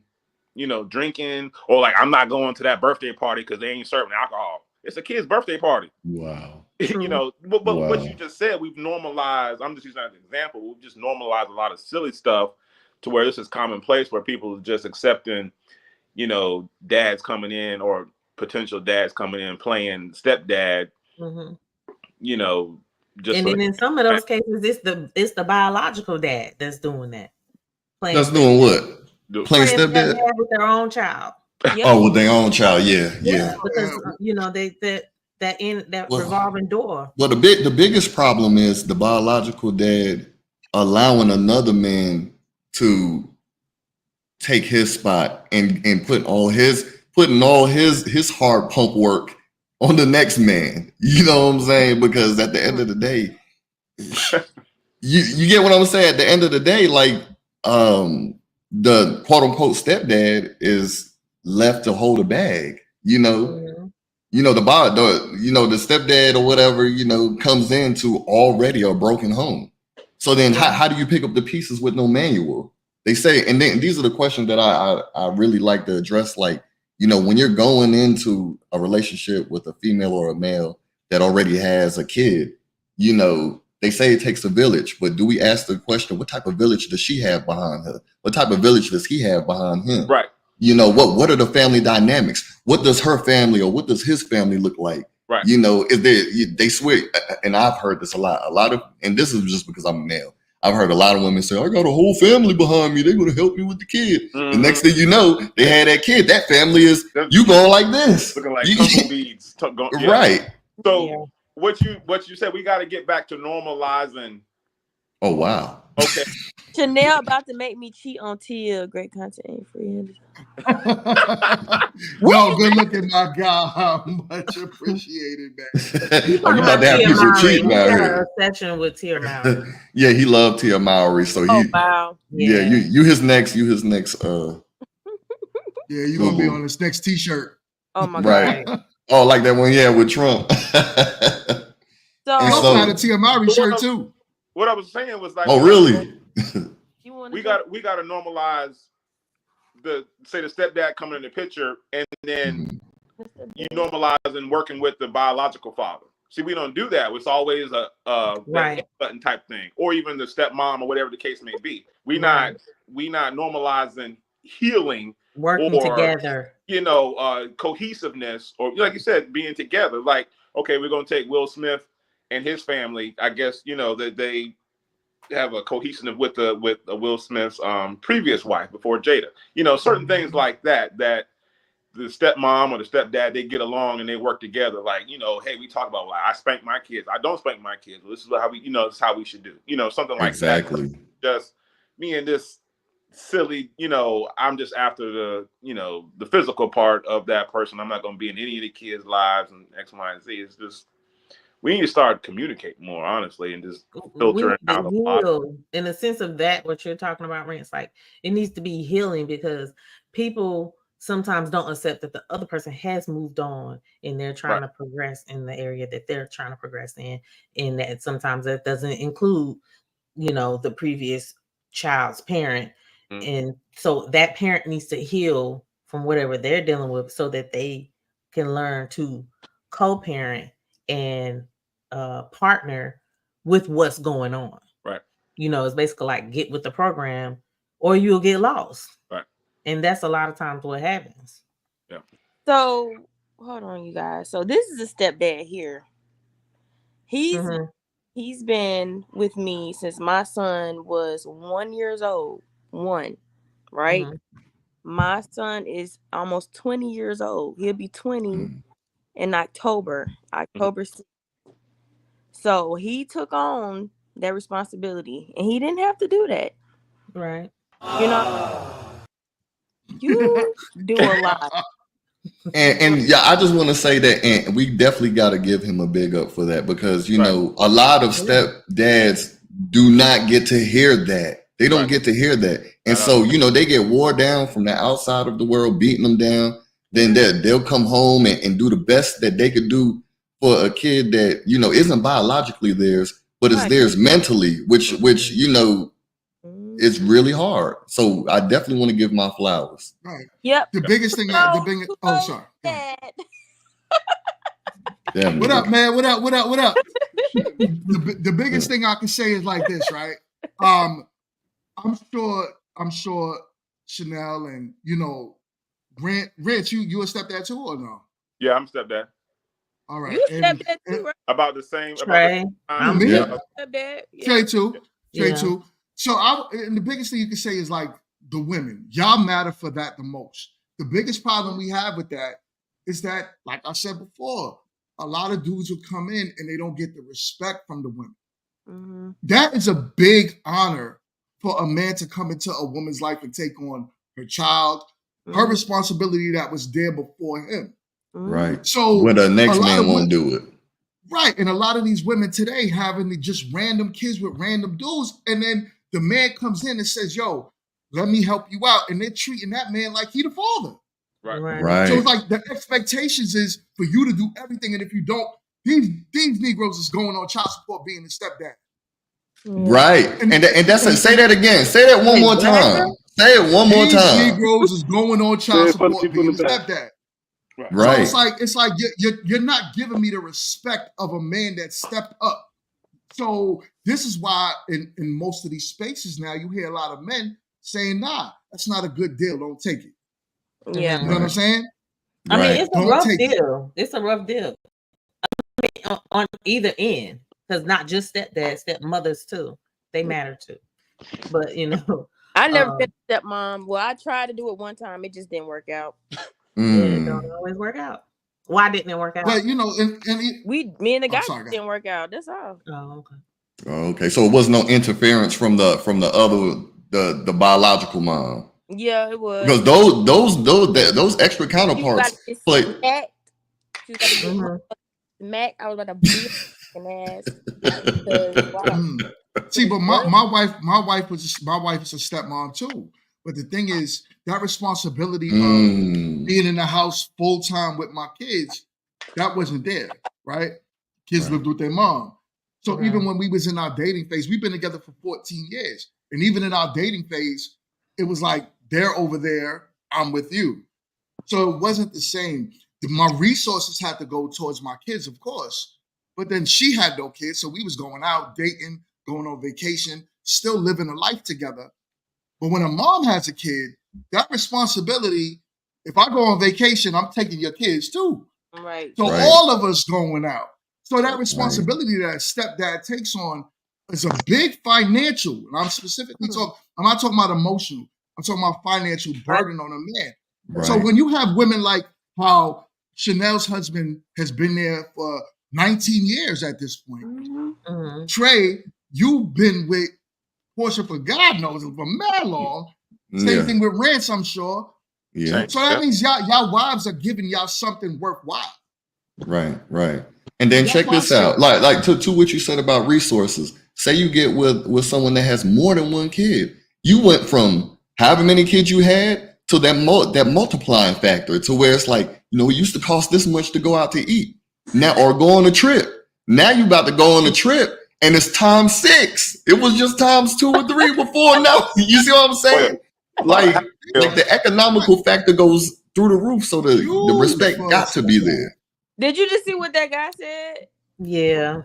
you know, drinking or like I'm not going to that birthday party because they ain't serving alcohol. It's a kid's birthday party. Wow. You know, but what you just said, we've normalized, I'm just using that as an example, we've just normalized a lot of silly stuff to where this is commonplace where people are just accepting, you know, dads coming in or potential dads coming in playing stepdad, you know, And then in some of those cases, it's the biological dad that's doing that. That's doing what? Playing Playing stepdad with their own child. Yep. Oh, with their own child. Yeah. Because that revolving door. Well, the biggest problem is the biological dad allowing another man to take his spot and putting all his hard pump work on the next man. You know what I'm saying? Because at the end of the day, you get what I'm saying? At the end of the day, like the quote unquote stepdad is left to hold a bag, you know. Mm-hmm. You know, the stepdad or whatever, comes into already a broken home. So then how do you pick up the pieces with no manual? They say, and then these are the questions that I really like to address. Like, when you're going into a relationship with a female or a male that already has a kid, they say it takes a village, but do we ask the question, what type of village does she have behind her? What type of village does he have behind him? Right. What are the family dynamics? What does her family or what does his family look like? Right. They swear, and I've heard this a lot of, and this is just because I'm a male. I've heard a lot of women say, I got a whole family behind me. They're going to help me with the kid. Mm-hmm. The next thing you know, they had that kid. That family is, you going like this. Looking like tumbleweeds. Right. So what you said, we got to get back to normalizing. Oh, wow. Okay. Chanel about to make me cheat on Tia. Great content ain't free. No, good looking, my guy. Much appreciated, man. You about to have people cheating out here. Session with Tia Mowry. Yeah, he loved Tia Mowry. So wow. Yeah, you his next. Yeah, you're gonna be on this next T-shirt. Oh my right. God. Oh, like that one, yeah, with Trump. So he also had a Tia Mowry shirt too. What I was saying was like, oh really? we got to normalize the stepdad coming in the picture, and then you normalize and working with the biological father. See, we don't do that. It's always a right button type thing, or even the stepmom or whatever the case may be. We not normalizing healing, working together. Cohesiveness, or like you said, being together. Like, okay, we're gonna take Will Smith and his family. I guess that they have a cohesiveness with Will Smith's previous wife before Jada. Certain things like that the stepmom or the stepdad, they get along and they work together. Like, hey, we talk about, I spank my kids. I don't spank my kids. This is how we, this is how we should do. Something like exactly. That. Just me and this silly, I'm just after the physical part of that person. I'm not going to be in any of the kids' lives and X, Y, and Z. It's just, we need to start communicating more, honestly, and just filtering out a lot. In the sense of that, what you're talking about, Rance, like it needs to be healing, because people sometimes don't accept that the other person has moved on and they're trying to progress in the area that they're trying to progress in. And that sometimes that doesn't include, the previous child's parent. Mm-hmm. And so that parent needs to heal from whatever they're dealing with so that they can learn to co-parent and partner with what's going on. Right. It's basically like get with the program or you'll get lost. Right. And that's a lot of times what happens. Yeah. So hold on, you guys. So this is a stepdad here. He's been with me since my son was 1 year old. Right? Mm-hmm. My son is almost 20 years old. He'll be 20 in October 6th. So he took on that responsibility, and he didn't have to do that. Right. You do a lot. And yeah, I just want to say that, and we definitely got to give him a big up for that, because a lot of stepdads do not get to hear that. They don't get to hear that, and so they get wore down from the outside of the world, beating them down. Then they'll come home and do the best that they could do for a kid that isn't biologically theirs, but is theirs mentally, which it's really hard. So I definitely want to give my flowers. Right. Yep. The biggest thing. Sorry. Damn, what up, man? What up? The biggest thing I can say is like this, right? I'm sure Chanel and Rich, you a stepdad too or no? Yeah, I'm a stepdad. All right. You stepdad too, right? About the same. Trey, About Me? the, Stepdad. Yeah. Trey too. Trey Yeah. too. So and the biggest thing you can say is like the women. Y'all matter for that the most. The biggest problem we have with that is that, like I said before, a lot of dudes will come in and they don't get the respect from the women. Mm-hmm. That is a big honor for a man to come into a woman's life and take on her child, her responsibility that was there before him. Right. So when the next a lot man of won't women- do it. Right. And a lot of these women today having just random kids with random dudes. And then the man comes in and says, yo, let me help you out. And they're treating that man like he the father. right. So it's like the expectations is for you to do everything. And if you don't, these Negroes is going on child support being the stepdad. Right. And that's it. Say that again. Say that one more time. Say it one more These time. Negroes is going on child support being the stepdad. Right. So it's like you're not giving me the respect of a man that stepped up. So this is why in most of these spaces now you hear a lot of men saying, nah, that's not a good deal. Don't take it. Yeah. You know what I'm saying? I mean, Right. it's a Don't rough take it. deal. It's a rough deal on either end, because not just stepdads, stepmothers too. They matter too. But you know, I never been a stepmom. Well, I tried to do it one time. It just didn't work out. it don't always work out. Why didn't it work out? But you know, Me and the guy sorry, didn't work out. That's all. Oh, okay. Okay. So it was no interference from the other the biological mom. Yeah, it was. Because those extra counterparts play. She was about to get smacked. I was about to beat her ass. See, but my wife is a stepmom too. But the thing is, that responsibility of being in the house full time with my kids, that wasn't there, right? Kids lived with their mom. So even when we was in our dating phase, we've been together for 14 years. And even in our dating phase, it was like, they're over there, I'm with you. So it wasn't the same. My resources had to go towards my kids, of course. But then she had no kids, so we was going out, dating, going on vacation, still living a life together. But when a mom has a kid, that responsibility, if I go on vacation, I'm taking your kids too. Right. So all of us going out. So that responsibility that a stepdad takes on is a big financial, and I'm specifically talking, I'm not talking about emotional, I'm talking about financial burden on a man. Right. So when you have women like how Chanel's husband has been there for 19 years at this point. Trey, you've been with Portia for God knows for mad long. Same thing with Rance, I'm sure. Yeah. So that means y'all wives are giving y'all something worthwhile. Right. And then check this out. Like to what you said about resources. Say you get with someone that has more than one kid. You went from however many kids you had to that multiplying factor to where it's like, it used to cost this much to go out to eat. Now, or go on a trip. Now you about to go on a trip and it's times 6. It was just times 2 or 3 before. Now, you see what I'm saying? Like the economical factor goes through the roof. So the respect got to be there. Did you just see what that guy said? Yeah.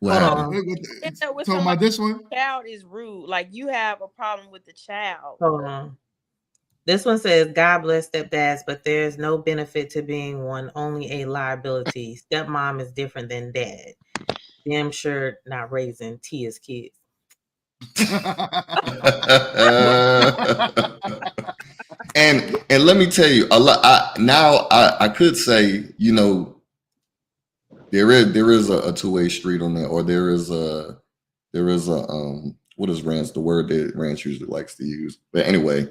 Wow. Talking about this one? Child is rude. Like you have a problem with the child. Hold on. This one says, God bless stepdads, but there's no benefit to being one, only a liability. Stepmom is different than dad. Damn sure not raising Tia's kids. And let me tell you, a lot. I could say, there is a two-way street on that, or there is a what is Rance, the word that Rance usually likes to use. But anyway,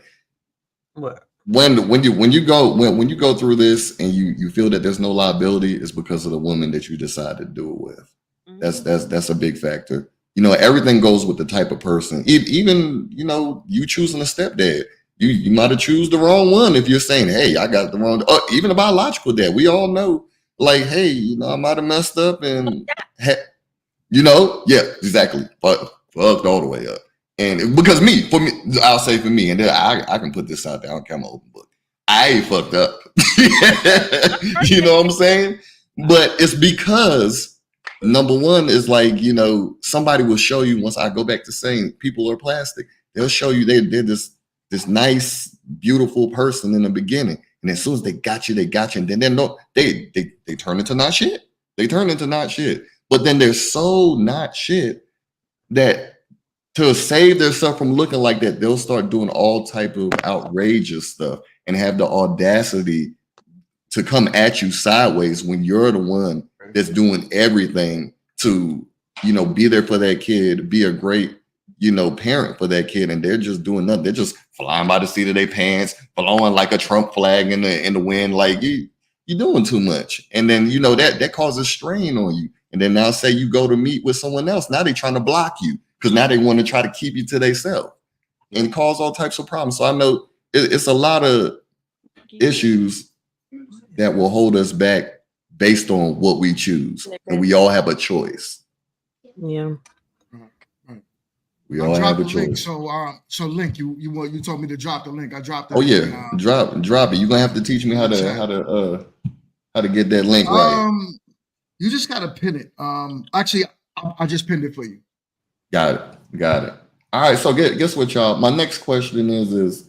what? When you go through this and you feel that there's no liability, it's because of the woman that you decide to do it with. That's a big factor. Everything goes with the type of person. Even you choosing a stepdad, you might have choose the wrong one if you're saying, hey, I got the wrong. Even a biological dad, we all know, like, hey, I might have messed up and yeah, exactly, fucked all the way up. And because I'll say for me, and then I can put this out there. I don't care, I'm an open book. I ain't fucked up. You know what I'm saying? But it's because number one is like, somebody will show you, once I go back to saying people are plastic, they'll show you they're this nice, beautiful person in the beginning. And as soon as they got you, and then they turn into not shit. They turn into not shit. But then they're so not shit that to save themselves from looking like that, they'll start doing all type of outrageous stuff and have the audacity to come at you sideways when you're the one that's doing everything to, be there for that kid, be a great, parent for that kid, and they're just doing nothing. They're just flying by the seat of their pants, blowing like a Trump flag in the wind, like you're doing too much. And then that causes strain on you. And then now say you go to meet with someone else, now they're trying to block you because now they want to try to keep you to themselves and cause all types of problems. So I know it's a lot of issues that will hold us back based on what we choose, and we all have a choice. Yeah, we all have a choice. Link, so Link, you told me to drop the link. I dropped it. Oh yeah, drop it. You're gonna have to teach me how to get that link right. You just gotta pin it. Actually, I just pinned it for you. Got it. All right. So guess what, y'all? My next question is.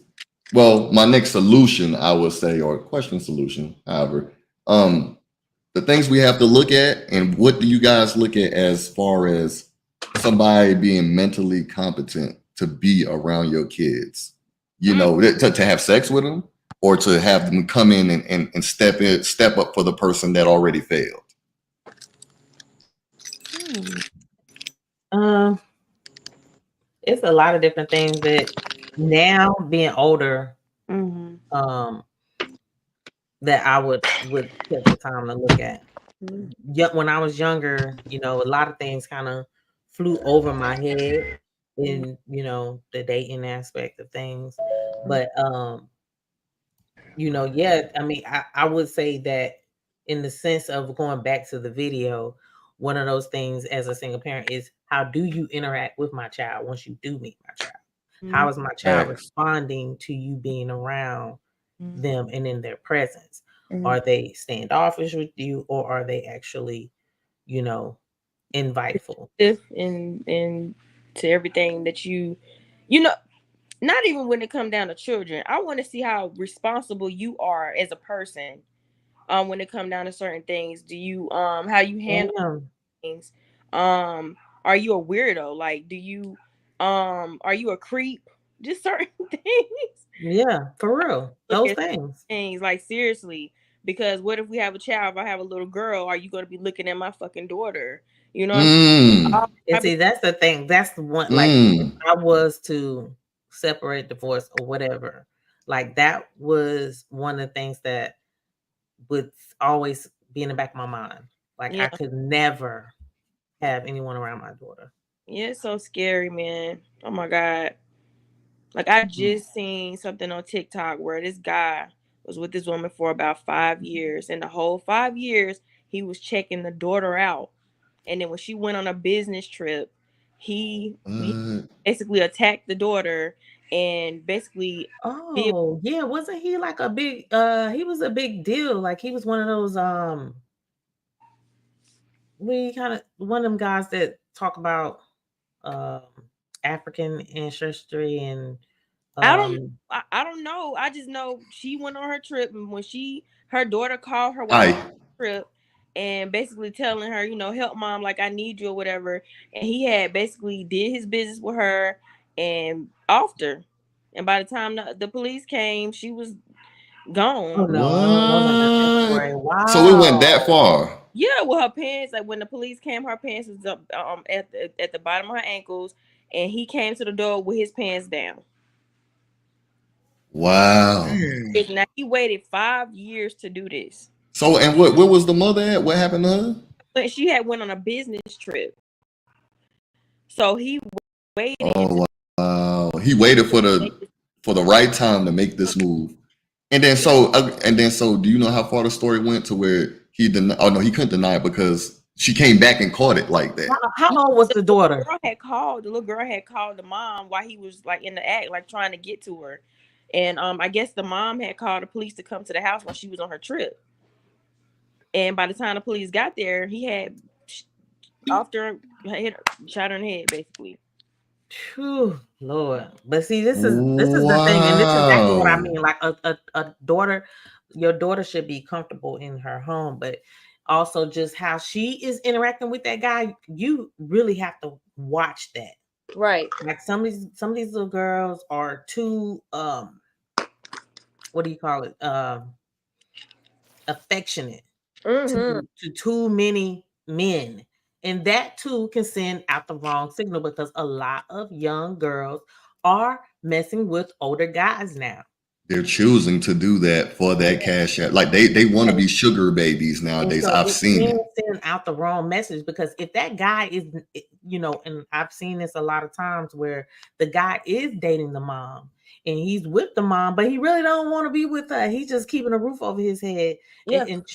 Well, my next solution, I would say, or question solution, however, the things we have to look at, and what do you guys look at as far as somebody being mentally competent to be around your kids? To have sex with them, or to have them come in and step up for the person that already failed. It's a lot of different things that now being older, that I would take the time to look at. When I was younger, a lot of things kind of flew over my head in, the dating aspect of things. But, yeah, I mean, I would say that in the sense of going back to the video, one of those things as a single parent is, how do you interact with my child once you do meet my child? How is my child responding to you being around them and in their presence? Are they standoffish with you, or are they actually, inviteful? And to everything that not even when it comes down to children. I want to see how responsible you are as a person. When it comes down to certain things, do you how you handle things? Are you a weirdo? Like, do you are you a creep? Just certain things. Yeah, for real. Those things, like, seriously. Because what if we have a child? If I have a little girl, are you going to be looking at my fucking daughter? And see, that's the thing. That's the one. Like, if I was to separate, divorce, or whatever, like, that was one of the things that would always be in the back of my mind. Like, I could never have anyone around my daughter. Yeah, it's so scary, man. Oh my God. Like, I just seen something on TikTok where this guy was with this woman for about 5 years, and the whole 5 years he was checking the daughter out. And then when she went on a business trip, he basically attacked the daughter and basically. Oh yeah, wasn't he like a big? He was a big deal. Like, he was one of those one of them guys that talk about African ancestry and. I don't know. I just know she went on her trip, and when her daughter called her while on the trip and basically telling her, help mom, like, I need you or whatever. And he had basically did his business with her and offed her. And by the time the police came, she was gone. Oh, no. Wow. So it went that far. Yeah, well, her pants, like, when the police came, her pants was up at the bottom of her ankles, and he came to the door with his pants down. Wow. Now, he waited 5 years to do this. So, and where was the mother at? What happened to her? But she had went on a business trip. So he waited. Oh wow! He waited for the right time to make this move, and then so do you know how far the story went to where he denied? Oh no, he couldn't deny it because she came back and caught it like that. How old was the daughter? The little girl had called the mom while he was, like, in the act, like, trying to get to her. And I guess the mom had called the police to come to the house while she was on her trip. And by the time the police got there, he had shot her in the head, basically. Whew, Lord. But see, this is the thing, and this is exactly what I mean. Like, a daughter, your daughter should be comfortable in her home, but also just how she is interacting with that guy, you really have to watch that. Right. Like some of these little girls are too what do you call it? Affectionate to too many men. And that too can send out the wrong signal because a lot of young girls are messing with older guys now. They're choosing to do that for that cash app. Like they want to be sugar babies nowadays. So I've it seen can it. send out the wrong message because if that guy is, and I've seen this a lot of times where the guy is dating the mom and he's with the mom, but he really don't want to be with her. He's just keeping a roof over his head and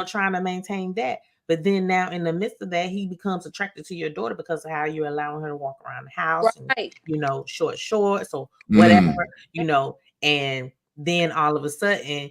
trying to maintain that. But then now in the midst of that, he becomes attracted to your daughter because of how you're allowing her to walk around the house Right. and, shorts or whatever, and then all of a sudden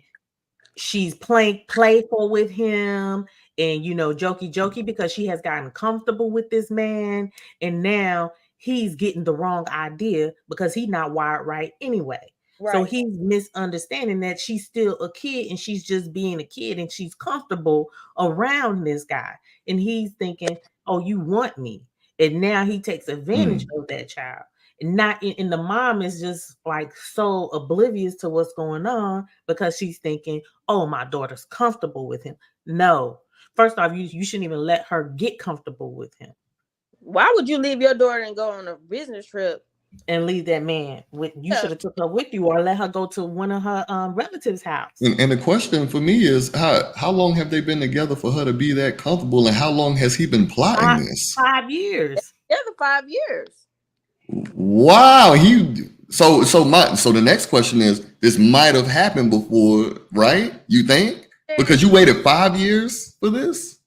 she's playful with him and jokey because she has gotten comfortable with this man, and now he's getting the wrong idea because he's not wired right anyway. Right. So he's misunderstanding that she's still a kid and she's just being a kid and she's comfortable around this guy, and he's thinking, oh, you want me, and now he takes advantage of that child. And the mom is just like so oblivious to what's going on because she's thinking, oh, my daughter's comfortable with him. No, first off, you shouldn't even let her get comfortable with him. Why would you leave your daughter and go on a business trip and leave that man with you? Should have took her with you or let her go to one of her relatives' house. And the question for me is how long have they been together for her to be that comfortable, and how long has he been plotting this? 5 years. Yeah, 5 years. Wow. So the next question is, this might have happened before, right? You think? Because you waited 5 years for this?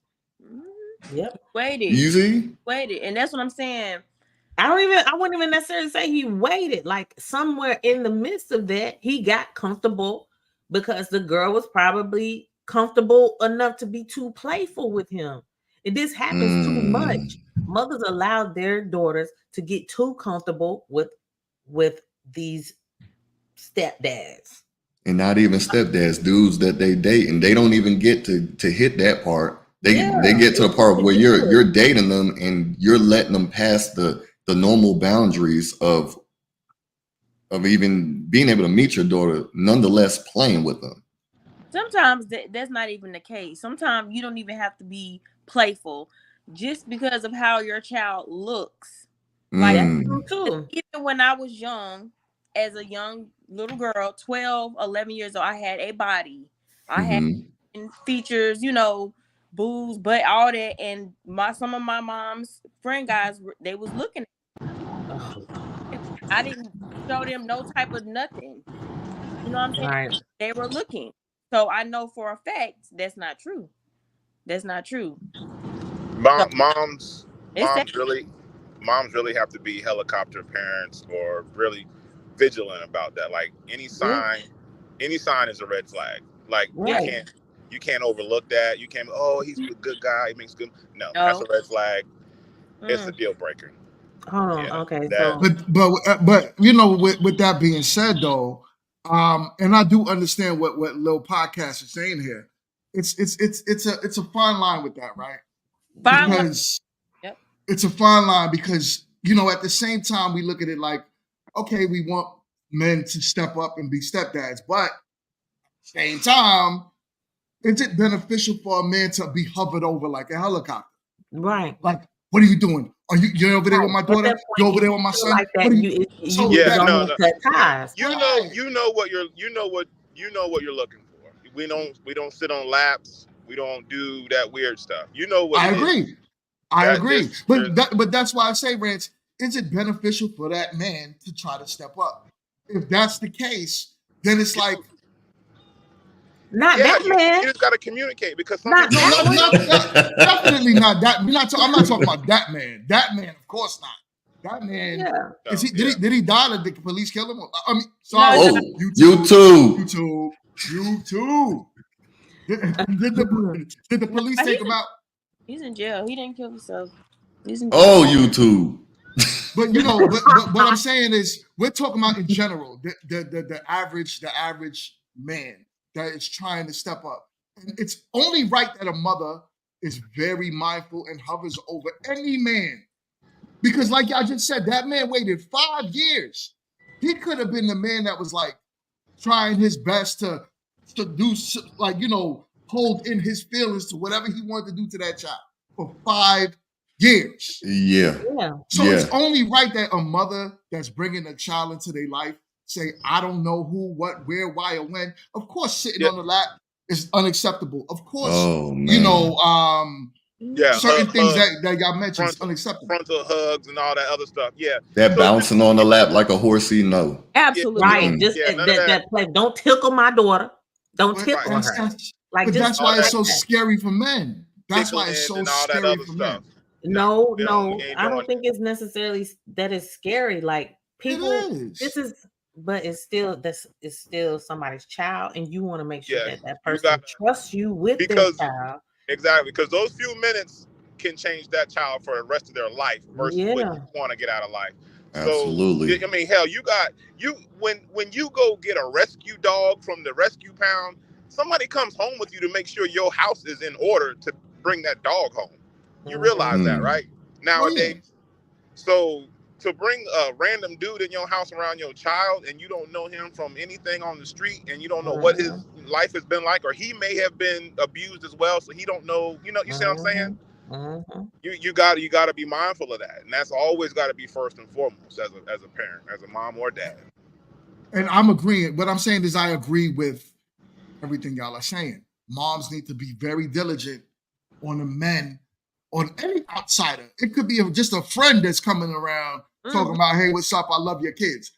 Yep. Waited. And that's what I'm saying. I wouldn't even necessarily say he waited. Like somewhere in the midst of that, he got comfortable because the girl was probably comfortable enough to be too playful with him. And this happens too much. Mothers allow their daughters to get too comfortable with these stepdads. And not even stepdads, dudes that they date, and they don't even get to hit that part. They get to the part where you're dating them and you're letting them pass the normal boundaries of even being able to meet your daughter, nonetheless playing with them. Sometimes that's not even the case. Sometimes you don't even have to be playful just because of how your child looks. Like even when I was young, as a young little girl, 12, 11 years old, I had a body. I had features, boobs, butt, all that. And some of my mom's friend guys, they was looking at me. I didn't show them no type of nothing. You know what I'm saying? Right. They were looking. So I know for a fact that's not true. That's not true. Moms really have to be helicopter parents or really vigilant about that. Like any sign is a red flag. Like you can't overlook that. You can't, he's a good guy, he makes good. No, that's a red flag. It's a deal breaker. Okay. But with that being said though, and I do understand what Lil Podcast is saying here. It's a fine line with that, right? Because it's a fine line because at the same time we look at it like, okay, we want men to step up and be stepdads, but same time, is it beneficial for a man to be hovered over like a helicopter? Right. Like, what are you doing? Are you're over there with my daughter? You're over there with my son? Like that, you cut ties. You know what you're looking for. We don't sit on laps. We don't do that weird stuff. You know what? I agree. But that's why I say, Rance, is it beneficial for that man to try to step up? If that's the case, then it's like that man. You just got to communicate because definitely not that. I'm not talking about that man. That man, of course not. That man. Yeah. Did he die? Did the police kill him? I mean, sorry. YouTube. Did the police take him out? He's in jail. He didn't kill himself. He's in jail. YouTube. But what I'm saying is, we're talking about in general the average man that is trying to step up, and it's only right that a mother is very mindful and hovers over any man. Because like y'all just said, that man waited 5 years. He could have been the man that was like trying his best to do, like, you know, hold in his feelings to whatever he wanted to do to that child for 5 years. Yeah. So it's only right that a mother that's bringing a child into their life say, I don't know who, what, where, why, or when. Of course, sitting on the lap is unacceptable. Of course, you know, certain things that y'all mentioned is unacceptable. Frontal hugs and all that other stuff. Yeah. That bouncing on the lap like a horsey, no. Absolutely. Right. Just that play. Don't tickle my daughter. Don't tickle her. But that's why it's so scary for men. That's why it's so scary for men. No, I don't think it's necessarily that it's scary. Like people, but it's still somebody's child, and you want to make sure that person trusts you with their child. Exactly, because those few minutes can change that child for the rest of their life versus what you want to get out of life. Absolutely. So I mean, hell, when you go get a rescue dog from the rescue pound, somebody comes home with you to make sure your house is in order to bring that dog home. You realize that, right? Nowadays. So to bring a random dude in your house around your child and you don't know him from anything on the street and you don't know what his life has been like, or he may have been abused as well, so he don't know, you see what I'm saying? You got to be mindful of that, and that's always got to be first and foremost as a parent, as a mom or dad. And I'm agreeing. What I'm saying is I agree with everything y'all are saying. Moms need to be very diligent on the men, on any outsider. It could be just a friend that's coming around talking about, hey, what's up? I love your kids.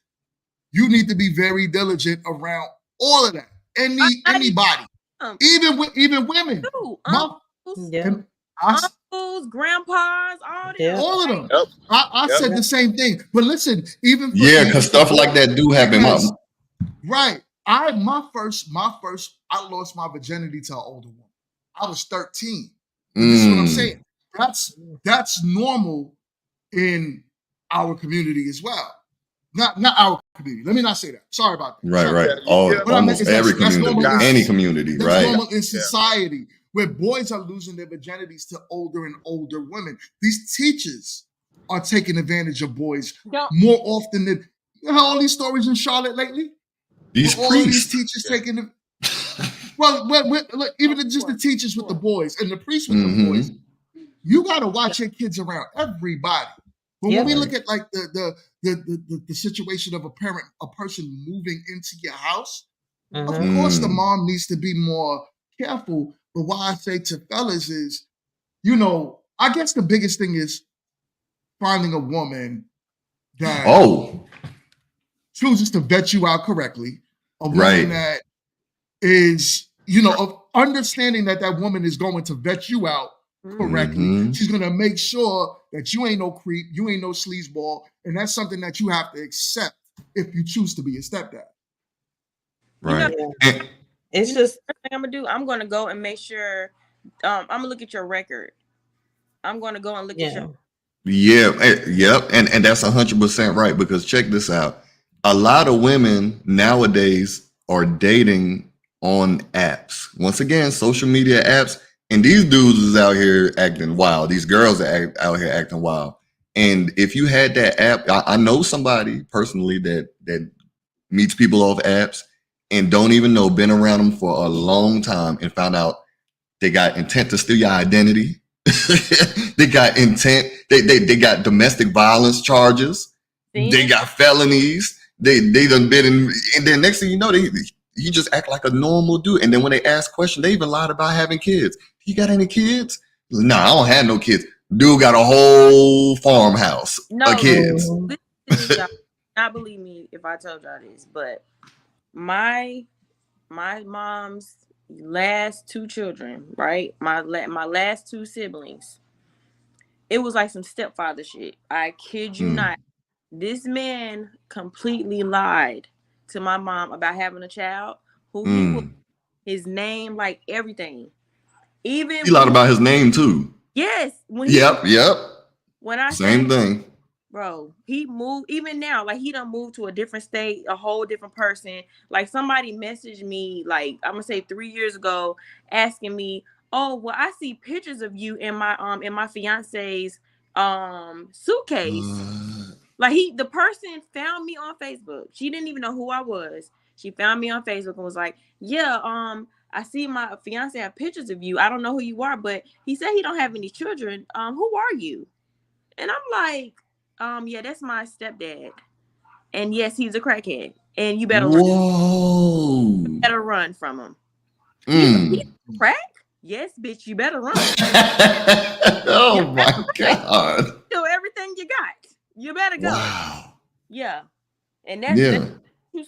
You need to be very diligent around all of that. Anybody, even women, uncles, grandpas, all of them. I said the same thing. But listen, even because stuff like that do happen. Right. I lost my virginity to an older woman. I was 13. This is what I'm saying. That's normal in our community as well. Not our community. Let me not say that. Sorry about that. Right. Almost every community, any community, that's right? normal in society where boys are losing their virginities to older and older women. These teachers are taking advantage of boys more often than all these stories in Charlotte lately. These all these teachers taking the look, even just the teachers with the boys and the priests with the boys. You got to watch your kids around everybody. But when we look at like the situation of a person moving into your house, of course the mom needs to be more careful. But what I say to fellas is, I guess the biggest thing is finding a woman that chooses to vet you out correctly. A woman that is, of understanding that woman is going to vet you out correctly. She's going to make sure that you ain't no creep, you ain't no sleazeball, and that's something that you have to accept if you choose to be a stepdad. Right. It's just first thing I'm gonna do. I'm gonna go and make sure. I'm gonna look at your record. I'm gonna go and look at your. Yep, and that's 100% right, because check this out. A lot of women nowadays are dating on apps. Once again, social media apps. And these dudes is out here acting wild. These girls are out here acting wild. And if you had that app, I know somebody personally that meets people off apps and don't even know, been around them for a long time, and found out they got intent to steal your identity. They got intent. They got domestic violence charges. They got felonies. They done been in, and then next thing you know, he just act like a normal dude. And then when they ask questions, they even lied about having kids. You got any kids? No, I don't have no kids. Dude got a whole farmhouse of kids. Y'all not believe me if I told y'all this, but my mom's last 2 children, right? My last 2 siblings. It was like some stepfather shit. I kid you not. This man completely lied to my mom about having a child. Who he was, his name, like everything. Even he lied about his name too. Yes. Yep. When I same thing, bro, he moved. Even now, like he done moved to a different state, a whole different person. Like somebody messaged me, like I'm gonna say 3 years ago, asking me, oh, well, I see pictures of you in my fiance's suitcase. Like the person found me on Facebook. She didn't even know who I was. She found me on Facebook and was like, yeah, I see my fiance have pictures of you. I don't know who you are, but he said he don't have any children. Who are you? And I'm like, yeah, that's my stepdad. And yes, he's a crackhead. And you better run from him. He crack? Yes, bitch, you better run. Oh my God. Do everything you got. You better go. Wow. Yeah. And that's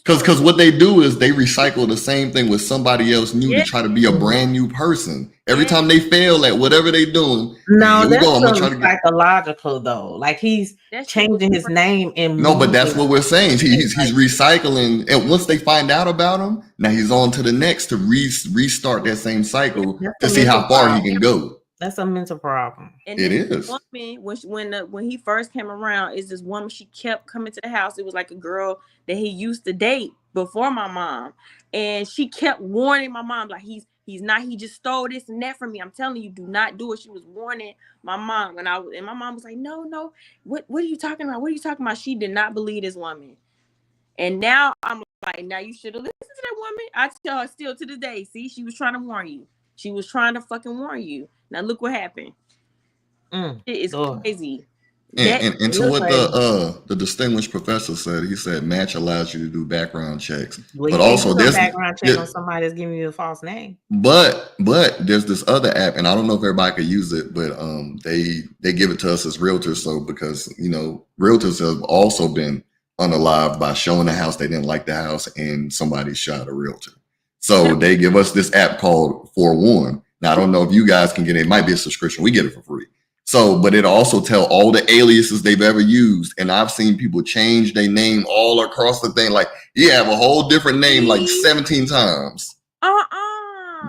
because what they do is they recycle the same thing with somebody else new to try to be a brand new person. Every time they fail at whatever they're doing, no, that's psychological though. Like he's changing his name and no, but that's what we're saying. He's recycling, and once they find out about him, now he's on to the next to restart that same cycle to see how far he can go. That's a mental problem. And it is. Woman, when he first came around, is this woman, she kept coming to the house. It was like a girl that he used to date before my mom. And she kept warning my mom, like, he's not, he just stole this and that from me. I'm telling you, do not do it. She was warning my mom. And my mom was like, no, what are you talking about? What are you talking about? She did not believe this woman. And now I'm like, now you should have listened to that woman. I tell her still to this day, see, she was trying to warn you. She was trying to fucking warn you. Now look what happened. It is crazy. And to what the distinguished professor said, he said Match allows you to do background checks, but also there's background check on somebody that's giving you a false name. But there's this other app, and I don't know if everybody could use it, but they give it to us as realtors. So because realtors have also been unalived by showing a house they didn't like the house and somebody shot a realtor. So they give us this app called Forewarn. Now, I don't know if you guys can get it. It might be a subscription. We get it for free. So, but it also tell all the aliases they've ever used. And I've seen people change their name all across the thing. Like, you have a whole different name like 17 times.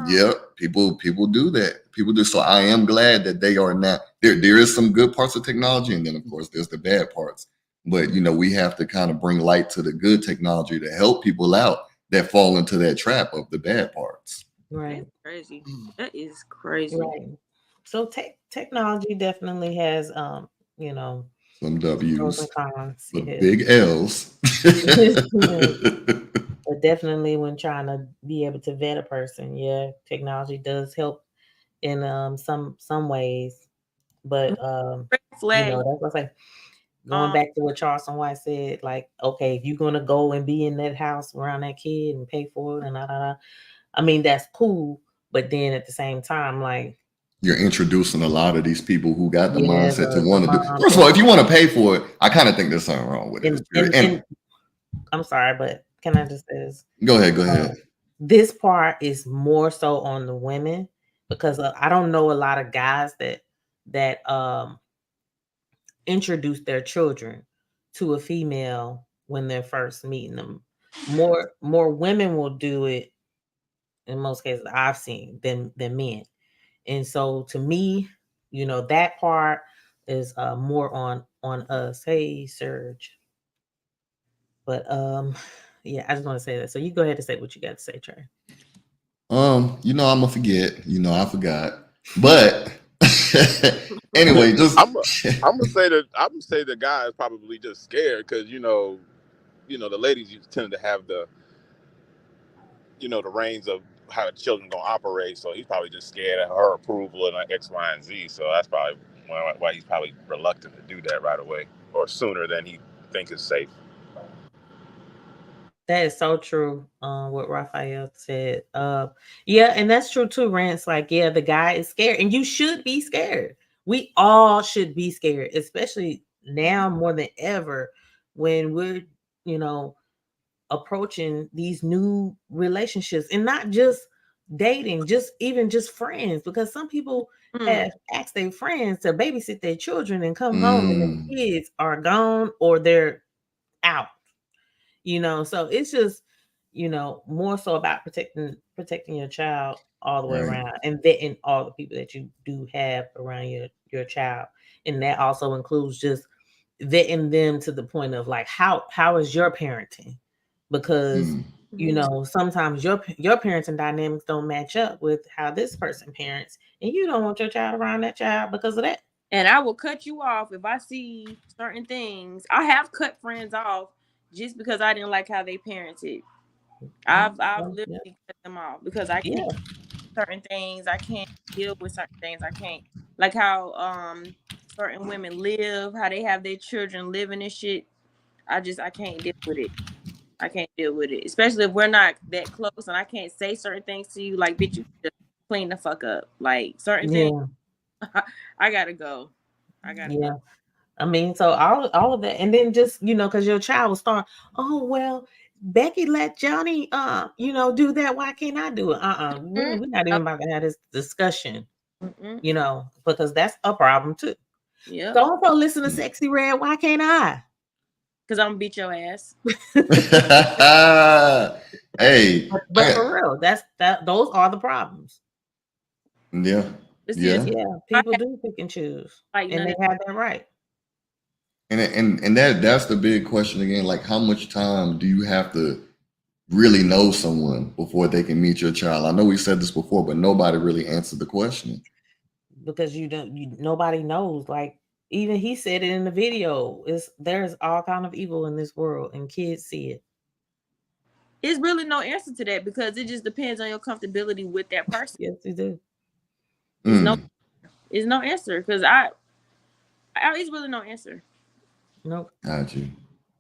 Yep. People do that. People do. So I am glad that they are not. There is some good parts of technology. And then, of course, there's the bad parts. But, we have to kind of bring light to the good technology to help people out that fall into that trap of the bad parts. Right. That's crazy. That is crazy. Right. So technology definitely has some W's, and cons, but big L's. But definitely when trying to be able to vet a person, technology does help in some ways. But that's what I say. Going back to what Charleston White said, like, okay, if you're gonna go and be in that house around that kid and pay for it and I mean, that's cool, but then at the same time, like, you're introducing a lot of these people who got the mindset to want to do. First of all, if you want to pay for it, I kind of think there's something wrong with it. And I'm sorry, but can I just say this? Go ahead. This part is more so on the women because I don't know a lot of guys that introduce their children to a female when they're first meeting them. More women will do it in most cases I've seen than men. And so to me, that part is more on us. Hey, Serge. But I just want to say that. So you go ahead and say what you got to say, Trey. I'm gonna forget. I forgot. But anyway, just I'm gonna say the guy is probably just scared because the ladies tend to have the reins of how the children gonna operate, so he's probably just scared of her approval and like X, Y, and Z. So that's probably why he's probably reluctant to do that right away or sooner than he thinks is safe. That is so true. What Raphael said. And that's true too, Rance. Like, the guy is scared, and you should be scared. We all should be scared, especially now more than ever when we're, approaching these new relationships and not just dating, just friends, because some people have asked their friends to babysit their children and come home and the kids are gone or they're out. So it's just, more so about protecting your child all the way around and vetting all the people that you do have around your child. And that also includes just vetting them to the point of like, how is your parenting? Because You know, sometimes your parenting dynamics don't match up with how this person parents, and you don't want your child around that child because of that. And I will cut you off if I see certain things. I have cut friends off just because I didn't like how they parented. I've literally cut them off because I can't certain things. I can't deal with certain things. I can't like how certain women live, how they have their children living and shit. I can't deal with it. I can't deal with it, especially if we're not that close and I can't say certain things to you. Like, bitch, you just clean the fuck up. Like certain things, I gotta go. I gotta go. I mean, so all of that, and then just because your child will start. Oh well, Becky let Johnny, do that. Why can't I do it? We're not even about to have this discussion. Because that's a problem too. Yeah. Don't go listen to Sexy Red. Why can't I? Because I'm gonna beat your ass. Hey, but for real, those are the problems. Yeah. People do pick and choose, and they have that right. And that's the big question again. Like, how much time do you have to really know someone before they can meet your child? I know we said this before, but nobody really answered the question. Because nobody knows. Like, even he said it in the video. There's all kind of evil in this world, and kids see it. It's really no answer to that because it just depends on your comfortability with that person. Yes, you do. It's no answer because it's really no answer. Nope. Got you.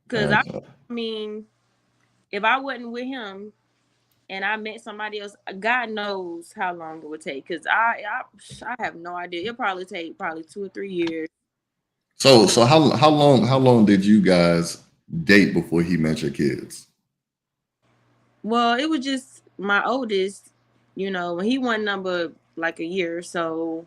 Because I mean, if I wasn't with him and I met somebody else, God knows how long it would take. Because I have no idea. It'll probably take 2 or 3 years. So how long did you guys date before he met your kids? Well, it was just my oldest, when he went number like a year or so.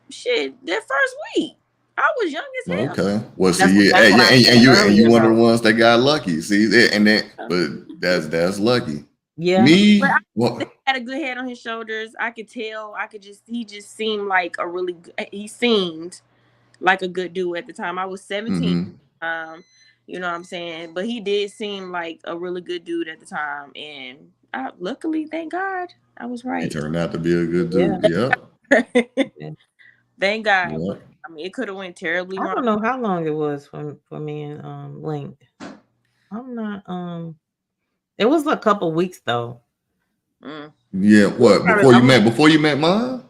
Shit, that first week, I was young as hell. Okay. Well, see, and you one of the ones that got lucky. See, and then, but that's lucky. Yeah. Me, he had a good head on his shoulders. I could tell. He just seemed like he seemed like a good dude at the time. I was 17. You know what I'm saying? But he did seem like a really good dude at the time. And luckily, thank God, I was right. He turned out to be a good dude. Yep. Thank God. But, I mean, it could have went terribly wrong. I don't know how long it was for me and Link. I'm not it was a couple weeks though. Yeah, what? Before you met Mom?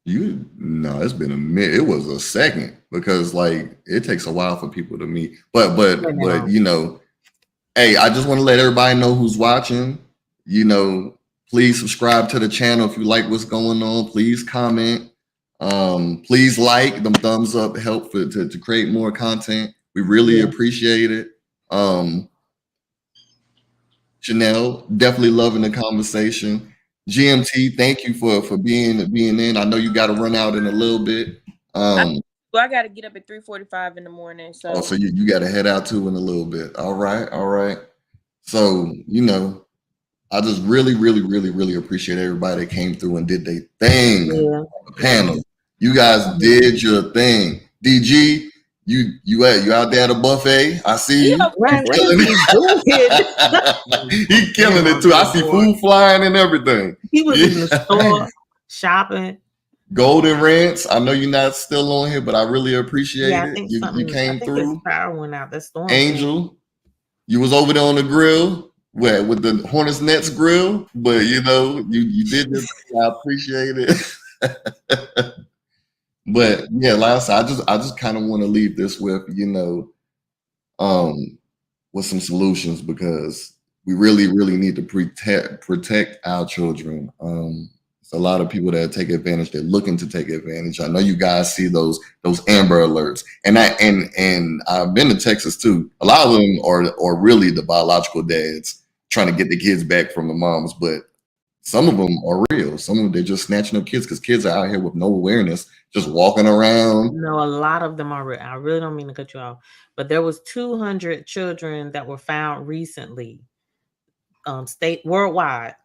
No, it's been a minute. It was a second because like it takes a while for people to meet. But hey, I just want to let everybody know who's watching. Please subscribe to the channel if you like what's going on. Please comment. Please like them thumbs up help to create more content. We really appreciate it. Chanel, definitely loving the conversation. GMT, thank you for being in. I know you got to run out in a little bit. I got to get up at 3:45 in the morning. So so you got to head out too in a little bit. All right. So I just really, really, really, really appreciate everybody that came through and did their thing on the panel. You guys did your thing. DG, you out there at a buffet? I see you. He killing it too. I see food flying and everything. He was in the store shopping. Golden Ranch. I know you're not still on here, but I really appreciate it. You came through. Power went out. That's storm. Angel, you was over there on the grill. With the Hornets Nets grill, but you did this. I appreciate it. But yeah, like I said, I just kind of want to leave this with with some solutions because we really, really need to protect our children. There's a lot of people that take advantage. They're looking to take advantage. I know you guys see those Amber Alerts, and I've been to Texas too. A lot of them are really the biological dads trying to get the kids back from the moms, but some of them are real. Some of them, they're just snatching up kids because kids are out here with no awareness, just walking around. No, a lot of them are real. I really don't mean to cut you off, but there was 200 children that were found recently, worldwide,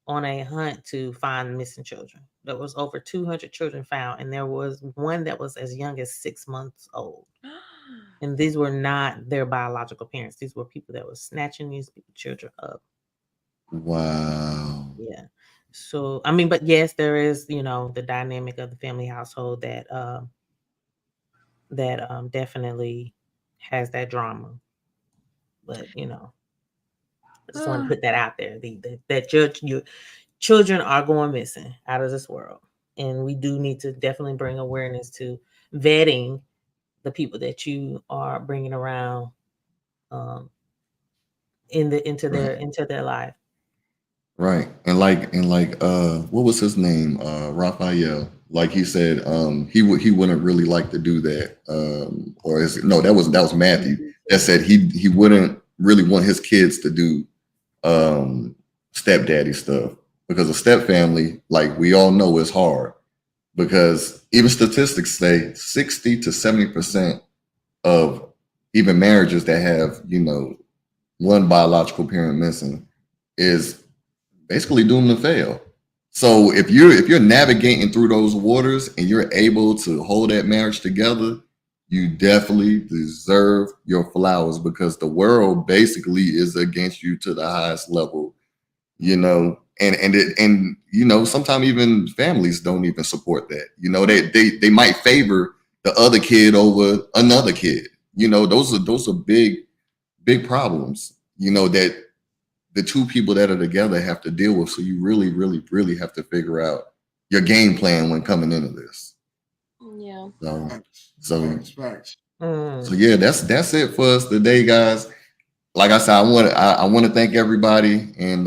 on a hunt to find missing children. There was over 200 children found, and there was one that was as young as 6 months old. And these were not their biological parents. These were people that were snatching these children up. Wow. Yeah. So I mean, but yes, there is, the dynamic of the family household that definitely has that drama. But I just want to put that out there. That your children are going missing out of this world, and we do need to definitely bring awareness to vetting the people that you are bringing around into their life. Right. And like what was his name? Raphael. Like he said, he wouldn't really like to do that. Or is it, no, that was Matthew that said he wouldn't really want his kids to do stepdaddy stuff, because a step family, like we all know, is hard, because even statistics say 60 to 70% of even marriages that have, one biological parent missing is basically doomed to fail. So if you're navigating through those waters and you're able to hold that marriage together, you definitely deserve your flowers, because the world basically is against you to the highest level, and sometimes even families don't even support that. They might favor the other kid over another kid. Those are big problems, that the two people that are together have to deal with. So you really, really, really have to figure out your game plan when coming into this. Yeah. So Facts. yeah, that's it for us today, guys. Like I said, I want to thank everybody, and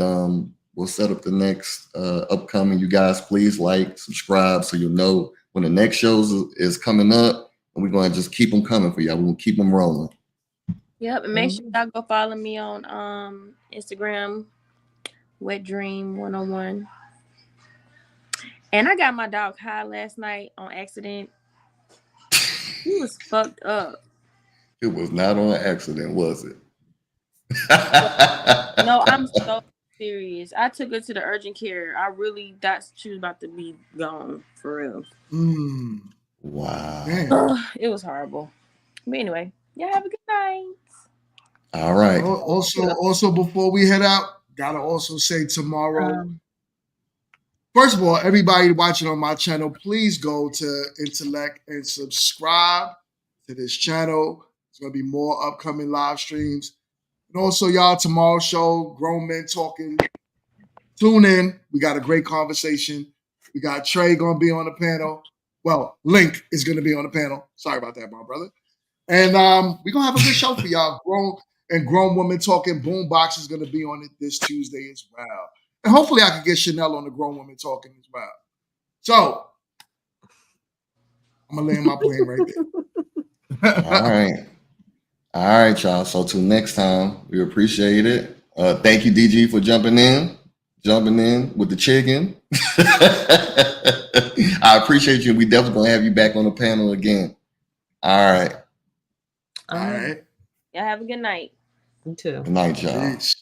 we'll set up the next upcoming. You guys, please like, subscribe, so you'll know when the next shows is coming up, and we're going to just keep them coming for y'all. We'll keep them rolling. Yep, and make sure y'all go follow me on Instagram, Wet Dream 101. And I got my dog high last night on accident. He was fucked up. It was not on accident, was it? No, I'm so serious. I took her to the urgent care. I really thought she was about to be gone for real. Wow. It was horrible. But anyway, y'all have a good night. All right. Also, before we head out, gotta also say tomorrow. First of all, everybody watching on my channel, please go to Intellect and subscribe to this channel. There's gonna be more upcoming live streams. And also, y'all, tomorrow's show, Grown Men Talking. Tune in. We got a great conversation. We got Trey gonna be on the panel. Well, Link is gonna be on the panel. Sorry about that, my brother. And we're gonna have a good show for y'all. Grown Women Talking. Boombox is gonna be on it this Tuesday as well. And hopefully I can get Chanel on the Grown Women Talking as well. So I'm gonna land my plane right there. All right, y'all. So till next time, we appreciate it. Thank you, DG, for jumping in with the chicken. I appreciate you. We definitely gonna have you back on the panel again. All right. All right. Y'all have a good night. You too. Good night, y'all. Peace.